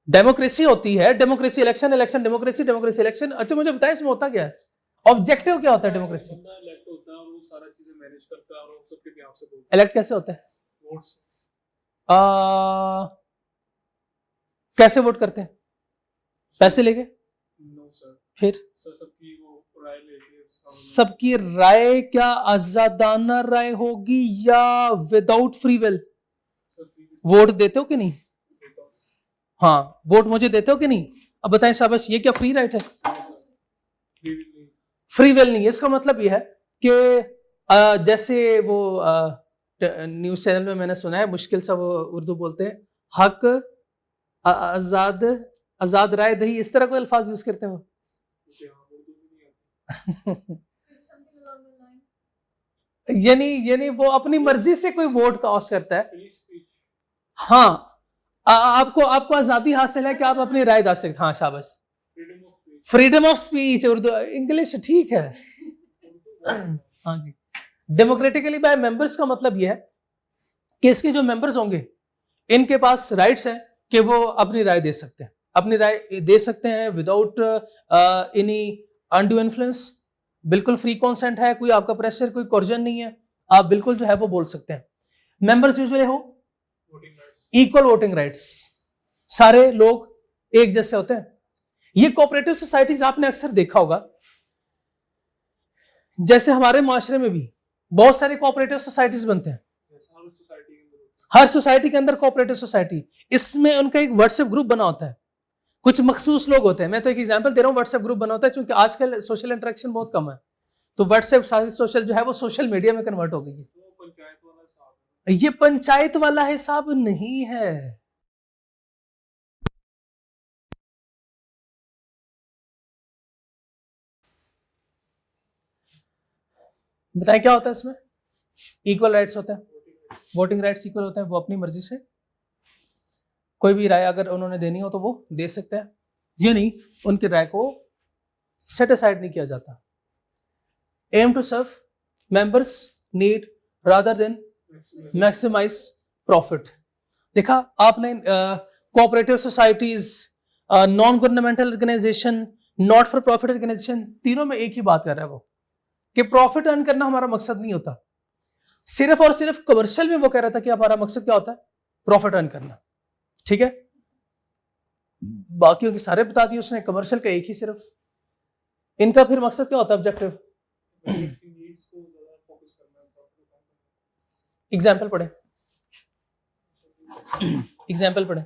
डेमोक्रेसी होती है, democracy election, election democracy, democracy election. अच्छा मुझे बताएं इसमें होता क्या है, ऑब्जेक्टिव क्या होता है डेमोक्रेसी? इलेक्ट कैसे होता है? कैसे वोट करते हैं? पैसे लेके? फिर सबकी राय क्या आजादाना राय होगी या विदाउट फ्री विल? वोट देते हो कि नहीं? हाँ वोट मुझे देते हो कि नहीं? अब बताएं शाबाश, ये क्या फ्री राइट है? फ्री विल नहीं है। इसका मतलब यह है कि जैसे वो न्यूज चैनल में मैंने सुना है, मुश्किल सा वो उर्दू बोलते हैं, हक आजाद राय दही, इस तरह कोई अल्फाज यूज करते हैं वो। यानी वो अपनी मर्जी से कोई वोट कास्ट करता है। हाँ आपको आजादी हासिल है कि आप अपनी राय दे सकते। हाँ शाबाश, freedom of speech, Urdu English ठीक है। हाँ जी, डेमोक्रेटिकली बाय मेंबर्स का मतलब यह है कि इसके जो मेंबर्स होंगे इनके पास राइट्स है कि वो अपनी राय दे सकते हैं, अपनी राय दे सकते हैं विदाउट एनी अनड्यू इन्फ्लुएंस, बिल्कुल फ्री कॉन्सेंट है, कोई आपका प्रेशर, कोई कोर्जन नहीं है, आप बिल्कुल जो है वो बोल सकते हैं। मेंबर्स यूजुअली हो इक्वल वोटिंग राइट्स, सारे लोग एक जैसे होते हैं। ये कोऑपरेटिव सोसाइटीज आपने अक्सर देखा होगा, जैसे हमारे माशरे में भी बहुत सारे कोऑपरेटिव सोसाइटीज बनते हैं, हर सोसाइटी के अंदर कोऑपरेटिव सोसाइटी, इसमें उनका एक व्हाट्सएप ग्रुप बना होता है, कुछ मखसूस लोग होते हैं। मैं तो एक एग्जांपल दे रहा हूं, व्हाट्सएप ग्रुप बना होता है क्योंकि आजकल सोशल इंटरेक्शन बहुत कम है, तो व्हाट्सएप सोशल जो है वो सोशल मीडिया में कन्वर्ट हो गई है। ये पंचायत वाला हिसाब नहीं है। बताएं क्या होता है इसमें? इक्वल राइट्स होते हैं, वोटिंग राइट्स इक्वल होते हैं, वो अपनी मर्जी से कोई भी राय अगर उन्होंने देनी हो तो वो दे सकते हैं, ये नहीं उनकी राय को सेट असाइड नहीं किया जाता। Aim to serve members need rather than maximise profit. देखा आपने cooperative societies, non governmental organisation, not for profit organisation, तीनों में एक ही बात कर रहा है वो कि प्रॉफिट अर्न करना हमारा मकसद नहीं होता। सिर्फ और सिर्फ कमर्शियल में वो कह रहा था कि हमारा मकसद क्या होता है, प्रॉफिट अर्न करना, ठीक है। बाकियों के सारे बता दिए उसने, कमर्शियल का एक ही सिर्फ। इनका फिर मकसद क्या होता है, ऑब्जेक्टिव? एग्जाम्पल पढ़े, एग्जाम्पल पढ़े।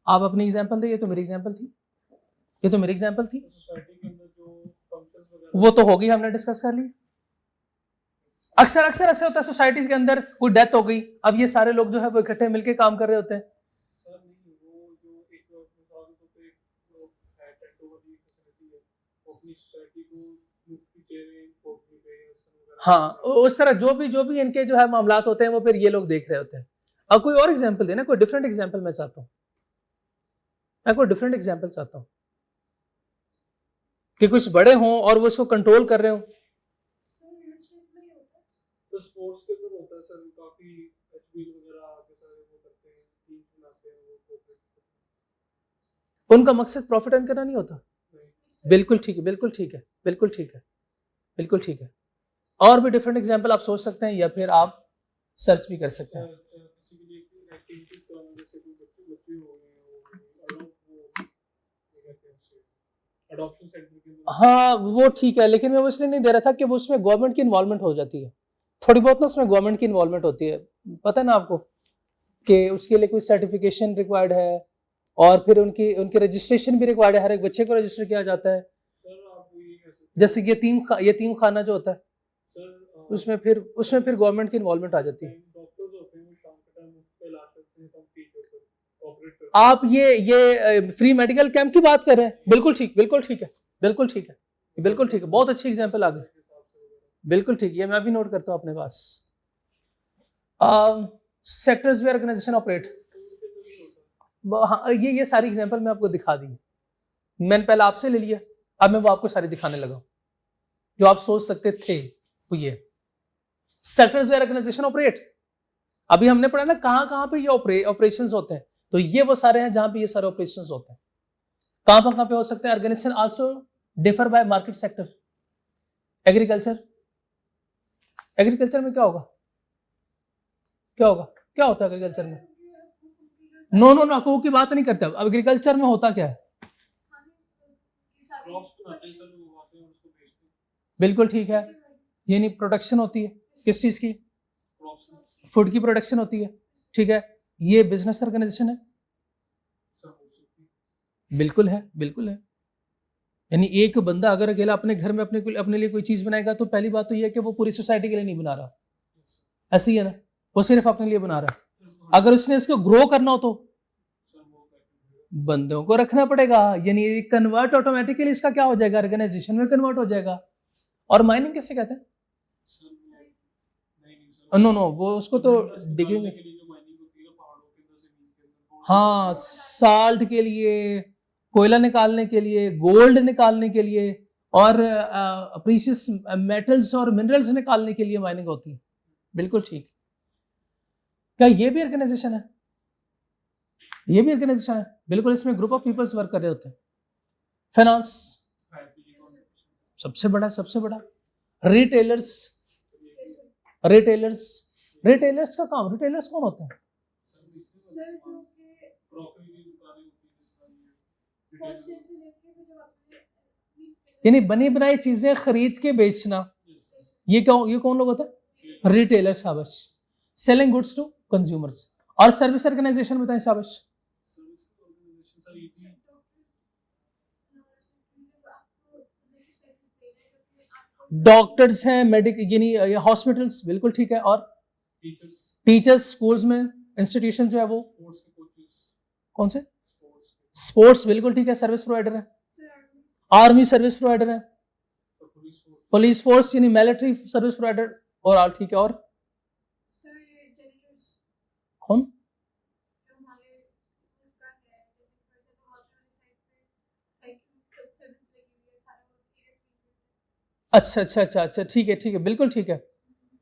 आप अपनी एग्जाम्पल दे, ये तो मेरी एग्जाम्पल थी, ये तो मेरी एग्जाम्पल थी। वो तो होगी, हमने डिस्कस कर ली। अक्सर अक्सर ऐसे होता है सोसाइटीज के अंदर, कोई डेथ हो गई, अब ये सारे लोग जो है वो इकट्ठे मिलके काम कर रहे होते हैं। हाँ, उस तरह जो भी इनके जो है मामलात होते हैं वो फिर ये लोग देख रहे होते हैं। अब कोई और एग्जाम्पल देना, कोई डिफरेंट एग्जाम्पल मैं चाहता हूँ, मैं कोई डिफरेंट एग्जाम्पल चाहता हूँ कि कुछ बड़े हों और वो इसको कंट्रोल कर रहे हो। तो स्पोर्ट्स के अंदर होता है सर, काफी एचपी वगैरह के सारे वो करते हैं, टीम बनाते हैं, वो प्रॉफिट। उनका मकसद प्रॉफिट अर्न करना नहीं होता। बिल्कुल ठीक है, बिल्कुल ठीक है, बिल्कुल ठीक है, बिल्कुल ठीक है। और भी डिफरेंट एग्जाम्पल आप सोच सकते हैं या फिर आप सर्च भी कर सकते हैं। किसी के लिए एक्टिविटीज कराना, जैसे कोई बच्चे हो गए, अडॉप्शन सेंटर के अंदर। हाँ वो ठीक है, लेकिन मैं वो इसलिए नहीं दे रहा था कि वो उसमें गवर्नमेंट की इन्वॉल्वमेंट हो जाती है, थोड़ी बहुत ना उसमें गवर्नमेंट की इन्वॉल्वमेंट होती है। पता है ना आपको कि उसके लिए कोई सर्टिफिकेशन रिक्वायर्ड है और फिर उनकी रजिस्ट्रेशन भी रिक्वायर्ड है, हर एक बच्चे को रजिस्टर किया जाता है। सर आप ये कैसे, जैसे यतीम खाना जो होता है, उसमें फिर गवर्नमेंट की इन्वॉल्वमेंट आ जाती है। डॉक्टर्स होते हैं वो शाम के टाइम उसका इलाज करते हैं, कम फीस होता है, ऑपरेट करते आप ये फ्री मेडिकल कैंप की बात कर रहे हैं, बिल्कुल ठीक, बिल्कुल ठीक है, बिल्कुल ठीक है, बिल्कुल ठीक है, बहुत अच्छी एग्जांपल आ गई, बिल्कुल ठीक, ये मैं भी नोट करता हूँ अपने पास। सेक्टर्स वेयर ऑर्गेनाइजेशन ऑपरेट, ये सारी एग्जांपल मैं आपको दिखा दी, मैंने पहले आपसे ले लिया, अब मैं वो आपको सारी दिखाने लगा जो आप सोच सकते थे। वो ये सेक्टर्स वेयर ऑर्गेनाइजेशन ऑपरेट, अभी हमने पढ़ा ना कहां पे ये ऑपरेशंस होते हैं, तो ये वो सारे हैं जहां पे ये सारे ऑपरेशंस होते हैं। कहां पे हो सकते हैं? Organisation also differ by market sector. Agriculture में क्या होगा, क्या होता है एग्रीकल्चर में? नो हकूक की बात नहीं करते। अब एग्रीकल्चर में होता क्या है? बिल्कुल ठीक है, यानी प्रोडक्शन होती है, किस चीज की? फूड की प्रोडक्शन होती है, ठीक है। ये बिजनेस ऑर्गेनाइजेशन है, बिल्कुल है, बिल्कुल है। यानी एक बंदा अगर अकेला अपने घर में अपने लिए कोई चीज बनाएगा तो पहली बात तो ये है कि वो पूरी सोसाइटी के लिए नहीं बना रहा, ऐसे ही है ना, वो सिर्फ अपने लिए बना रहा है। अगर उसने इसको ग्रो करना हो तो बंदों को रखना पड़ेगा, यानी कन्वर्ट ऑटोमेटिकली इसका क्या हो जाएगा, ऑर्गेनाइजेशन में कन्वर्ट हो जाएगा। और माइनिंग किसे कहते हैं? नो वो उसको तो डिगिंग, हाँ, साल्ट के लिए, कोयला निकालने के लिए, गोल्ड निकालने के लिए और प्रीशियस मेटल्स और मिनरल्स निकालने के लिए माइनिंग होती है, बिल्कुल ठीक। क्या ये भी ऑर्गेनाइजेशन है? ये भी ऑर्गेनाइजेशन है, बिल्कुल। इसमें ग्रुप ऑफ पीपल्स वर्क कर रहे होते हैं। फाइनेंस सबसे बड़ा रिटेलर्स का काम, रिटेलर्स कौन होते हैं? यानी बनी बनाई चीजें खरीद के बेचना, ये कौन लोग होता है? रिटेलर शाबाश। Selling goods to consumers. और सर्विस ऑर्गेनाइजेशन बताएं शाबाश। डॉक्टर्स हैं, यानी हॉस्पिटल्स, बिल्कुल ठीक है। और टीचर्स स्कूल्स में, इंस्टीट्यूशन जो है वो कौन से? स्पोर्ट्स, बिल्कुल ठीक है, सर्विस प्रोवाइडर है। आर्मी सर्विस प्रोवाइडर है। पुलिस फोर्स यानी मिलिट्री सर्विस प्रोवाइडर। और आल ठीक है। और कौन? अच्छा, ठीक है, बिल्कुल ठीक है,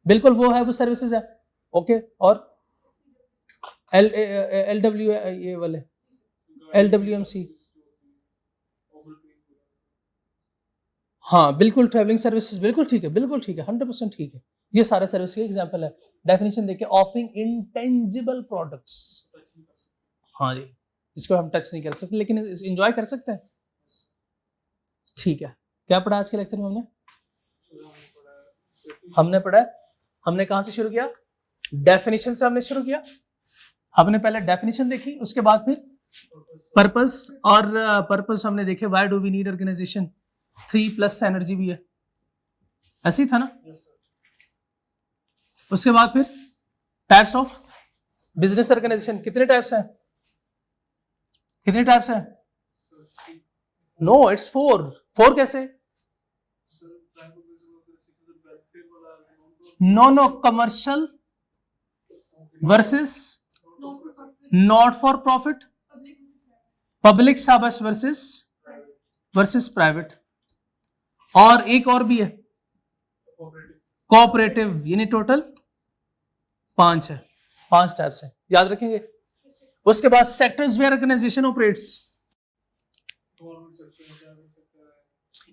बिल्कुल वो है, वो सर्विसेज है, ओके। और LW ये वाले LWMC, हाँ बिल्कुल, ट्रैवलिंग सर्विसेज बिल्कुल ठीक है, बिल्कुल ठीक है, 100% ठीक है। ये सारे सर्विस के एग्जांपल है। डेफिनेशन देखिए, ऑफरिंग इंटेंजिबल प्रोडक्ट्स, हाँ जी, इसको हम टच नहीं कर सकते लेकिन एंजॉय कर सकते हैं। ठीक है, क्या पढ़ा आज के लेक्चर में हमने पढ़ा, हमने कहाँ से शुरू किया? डेफिनेशन से हमने शुरू किया। हमने पहले डेफिनेशन देखी, उसके बाद फिर पर्पस, और पर्पस हमने देखे why do we need organisation, 3+ energy भी है, ऐसे ही था ना। उसके बाद फिर टाइप्स ऑफ बिजनेस ऑर्गेनाइजेशन, कितने टाइप्स हैं? कितने टाइप्स हैं? नो, इट्स 4 कैसे? No, commercial versus not for profit, public शाबाश वर्सेस प्राइवेट, और एक और भी है कोऑपरेटिव, यानी टोटल 5 है, 5 टाइप्स है, याद रखेंगे। उसके बाद sectors where organisation operates,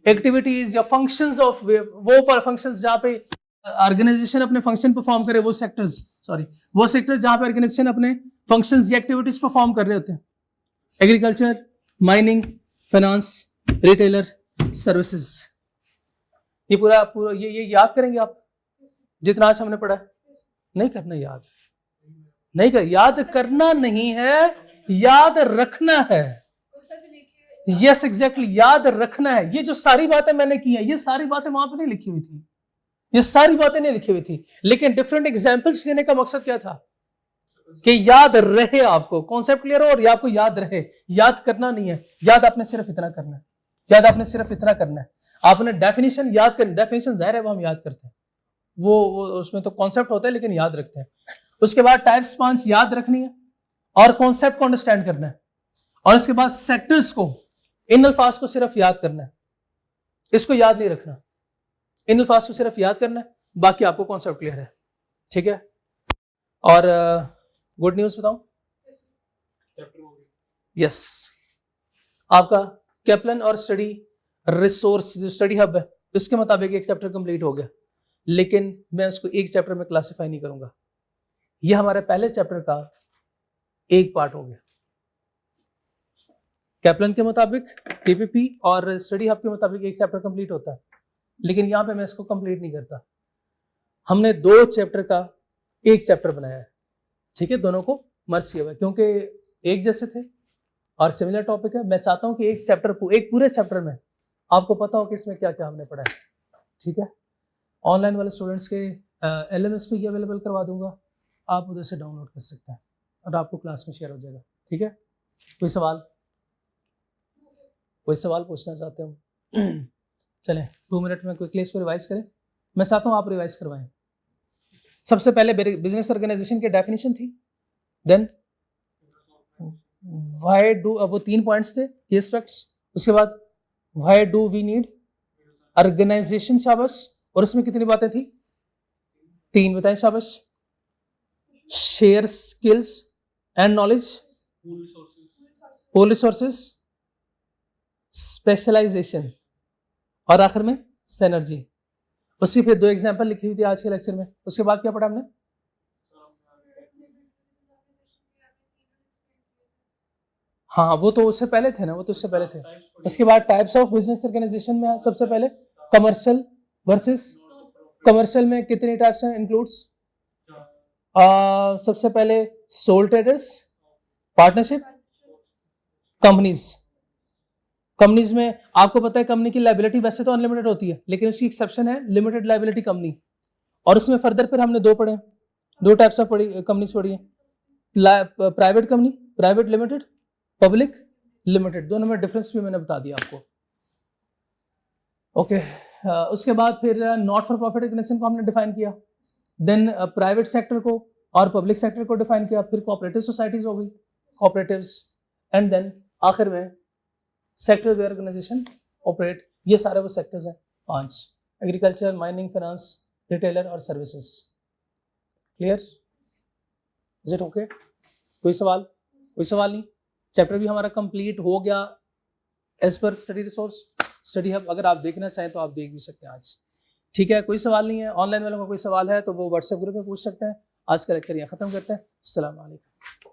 activities या फंक्शंस ऑफ, वो फंक्शंस जहां पे ऑर्गेनाइजेशन अपने फंक्शन परफॉर्म करे, वो सेक्टर्स, वो सेक्टर जहां पे ऑर्गेनाइजेशन अपने फंक्शंस या एक्टिविटीज परफॉर्म कर रहे होते हैं। Agriculture, mining, finance, retailer, services. ये पूरा ये याद करेंगे आप, जितना आज हमने पढ़ा है। नहीं करना याद, नहीं कर, याद करना नहीं है, याद रखना है। यस एग्जैक्टली, याद रखना है। ये जो सारी बातें मैंने की हैं, ये सारी बातें वहां पे नहीं लिखी हुई थी, ये सारी बातें नहीं लिखी हुई थी, लेकिन डिफरेंट एग्जाम्पल्स देने का मकसद क्या था? कि याद रहे, आपको कॉन्सेप्ट क्लियर हो और ये आपको याद रहे। याद करना नहीं है, याद आपने सिर्फ इतना करना है, याद आपने सिर्फ इतना करना है। आपने डेफिनेशन याद करनी, डेफिनेशन जाहिर है वो हम याद करते हैं, वो उसमें तो कॉन्सेप्ट होता है लेकिन याद रखते हैं। उसके बाद टाइप्स 5 याद रखनी है और कॉन्सेप्ट को अंडरस्टैंड करना है, और उसके बाद सेक्टर्स को, इन अल्फाज को सिर्फ याद करना है, इसको याद नहीं रखना, इन अल्फाज को सिर्फ याद करना है, बाकी आपको कॉन्सेप्ट क्लियर है, ठीक है। और गुड न्यूज बताऊं, यस, आपका कैप्लन और स्टडी रिसोर्स, जो स्टडी हब है, इसके मुताबिक एक चैप्टर कंप्लीट हो गया, लेकिन मैं उसको एक चैप्टर में क्लासिफाई नहीं करूंगा। यह हमारे पहले चैप्टर का एक पार्ट हो गया। कैप्लन के मुताबिक, टीपीपी और स्टडी हब के मुताबिक एक चैप्टर कंप्लीट होता है, लेकिन यहां पे मैं इसको कंप्लीट नहीं करता। हमने 2 चैप्टर का एक चैप्टर बनाया है, ठीक है, दोनों को मर्ज किया हुआ है क्योंकि एक जैसे थे और सिमिलर टॉपिक है। मैं चाहता हूं कि एक चैप्टर को, एक पूरे चैप्टर में आपको पता हो कि इसमें क्या क्या हमने पढ़ा है, ठीक है। ऑनलाइन वाले स्टूडेंट्स के LMS में ये अवेलेबल करवा दूंगा, आप उधर से डाउनलोड कर सकते हैं और आपको क्लास में शेयर हो जाएगा, ठीक है। कोई सवाल, कोई सवाल पूछना चाहते हो? चलें 2 मिनट में क्विकली इसको रिवाइज करें। मैं चाहता हूं आप रिवाइज करवाएं। सबसे पहले बिजनेस ऑर्गेनाइजेशन की डेफिनेशन थी, देन व्हाई डू, वो 3 पॉइंट्स थे, की एस्पेक्ट्स। उसके बाद why do we need organisation, शाबाश, और उसमें कितनी बातें थी? 3 बताएं, शाबाश। Share skills and knowledge, pool resources, specialisation, और आखिर में सिनर्जी। उसकी फिर 2 एग्जांपल लिखी हुई थी आज के लेक्चर में। उसके बाद क्या पढ़ा हमने? हाँ, वो तो उससे पहले थे ना, वो तो उससे पहले थे। उसके बाद टाइप्स ऑफ बिजनेस ऑर्गेनाइजेशन में सबसे पहले कमर्शियल वर्सेस, कमर्शियल में कितने टाइप्स हैं? इंक्लूड्स सबसे पहले sole traders, partnership, companies. Companies में आपको पता है कंपनी की लायबिलिटी वैसे तो अनलिमिटेड होती है, लेकिन उसकी एक्सेप्शन है लिमिटेड लायबिलिटी कंपनी, और उसमें फर्दर फिर हमने 2 पढ़े, 2 टाइप्स ऑफ कंपनीज पढ़ी है, private company, private limited, public limited. दोनों में डिफरेंस भी मैंने बता दिया आपको, ओके। उसके बाद फिर नॉट फॉर प्रॉफिट ऑर्गेनाइजेशन को हमने डिफाइन किया, देन प्राइवेट सेक्टर को और पब्लिक सेक्टर को डिफाइन किया, फिर कोऑपरेटिव सोसाइटीज हो गई, कोऑपरेटिव्स, एंड देन आखिर में सेक्टर वेयर ऑर्गेनाइजेशन ऑपरेट। ये सारे वो सेक्टर्स हैं 5, एग्रीकल्चर, माइनिंग, फाइनेंस, रिटेलर और services. Clear? Is it okay? कोई सवाल? कोई सवाल नहीं? चैप्टर भी हमारा कंप्लीट हो गया as per study resource. Study hub अगर आप देखना चाहें तो आप देख भी सकते हैं आज। ठीक है, कोई सवाल नहीं है, ऑनलाइन वालों का कोई सवाल है तो वो व्हाट्सएप ग्रुप में पूछ सकते हैं। आज का लेक्चर यहाँ ख़त्म करते हैं। अस्सलाम वालेकुम।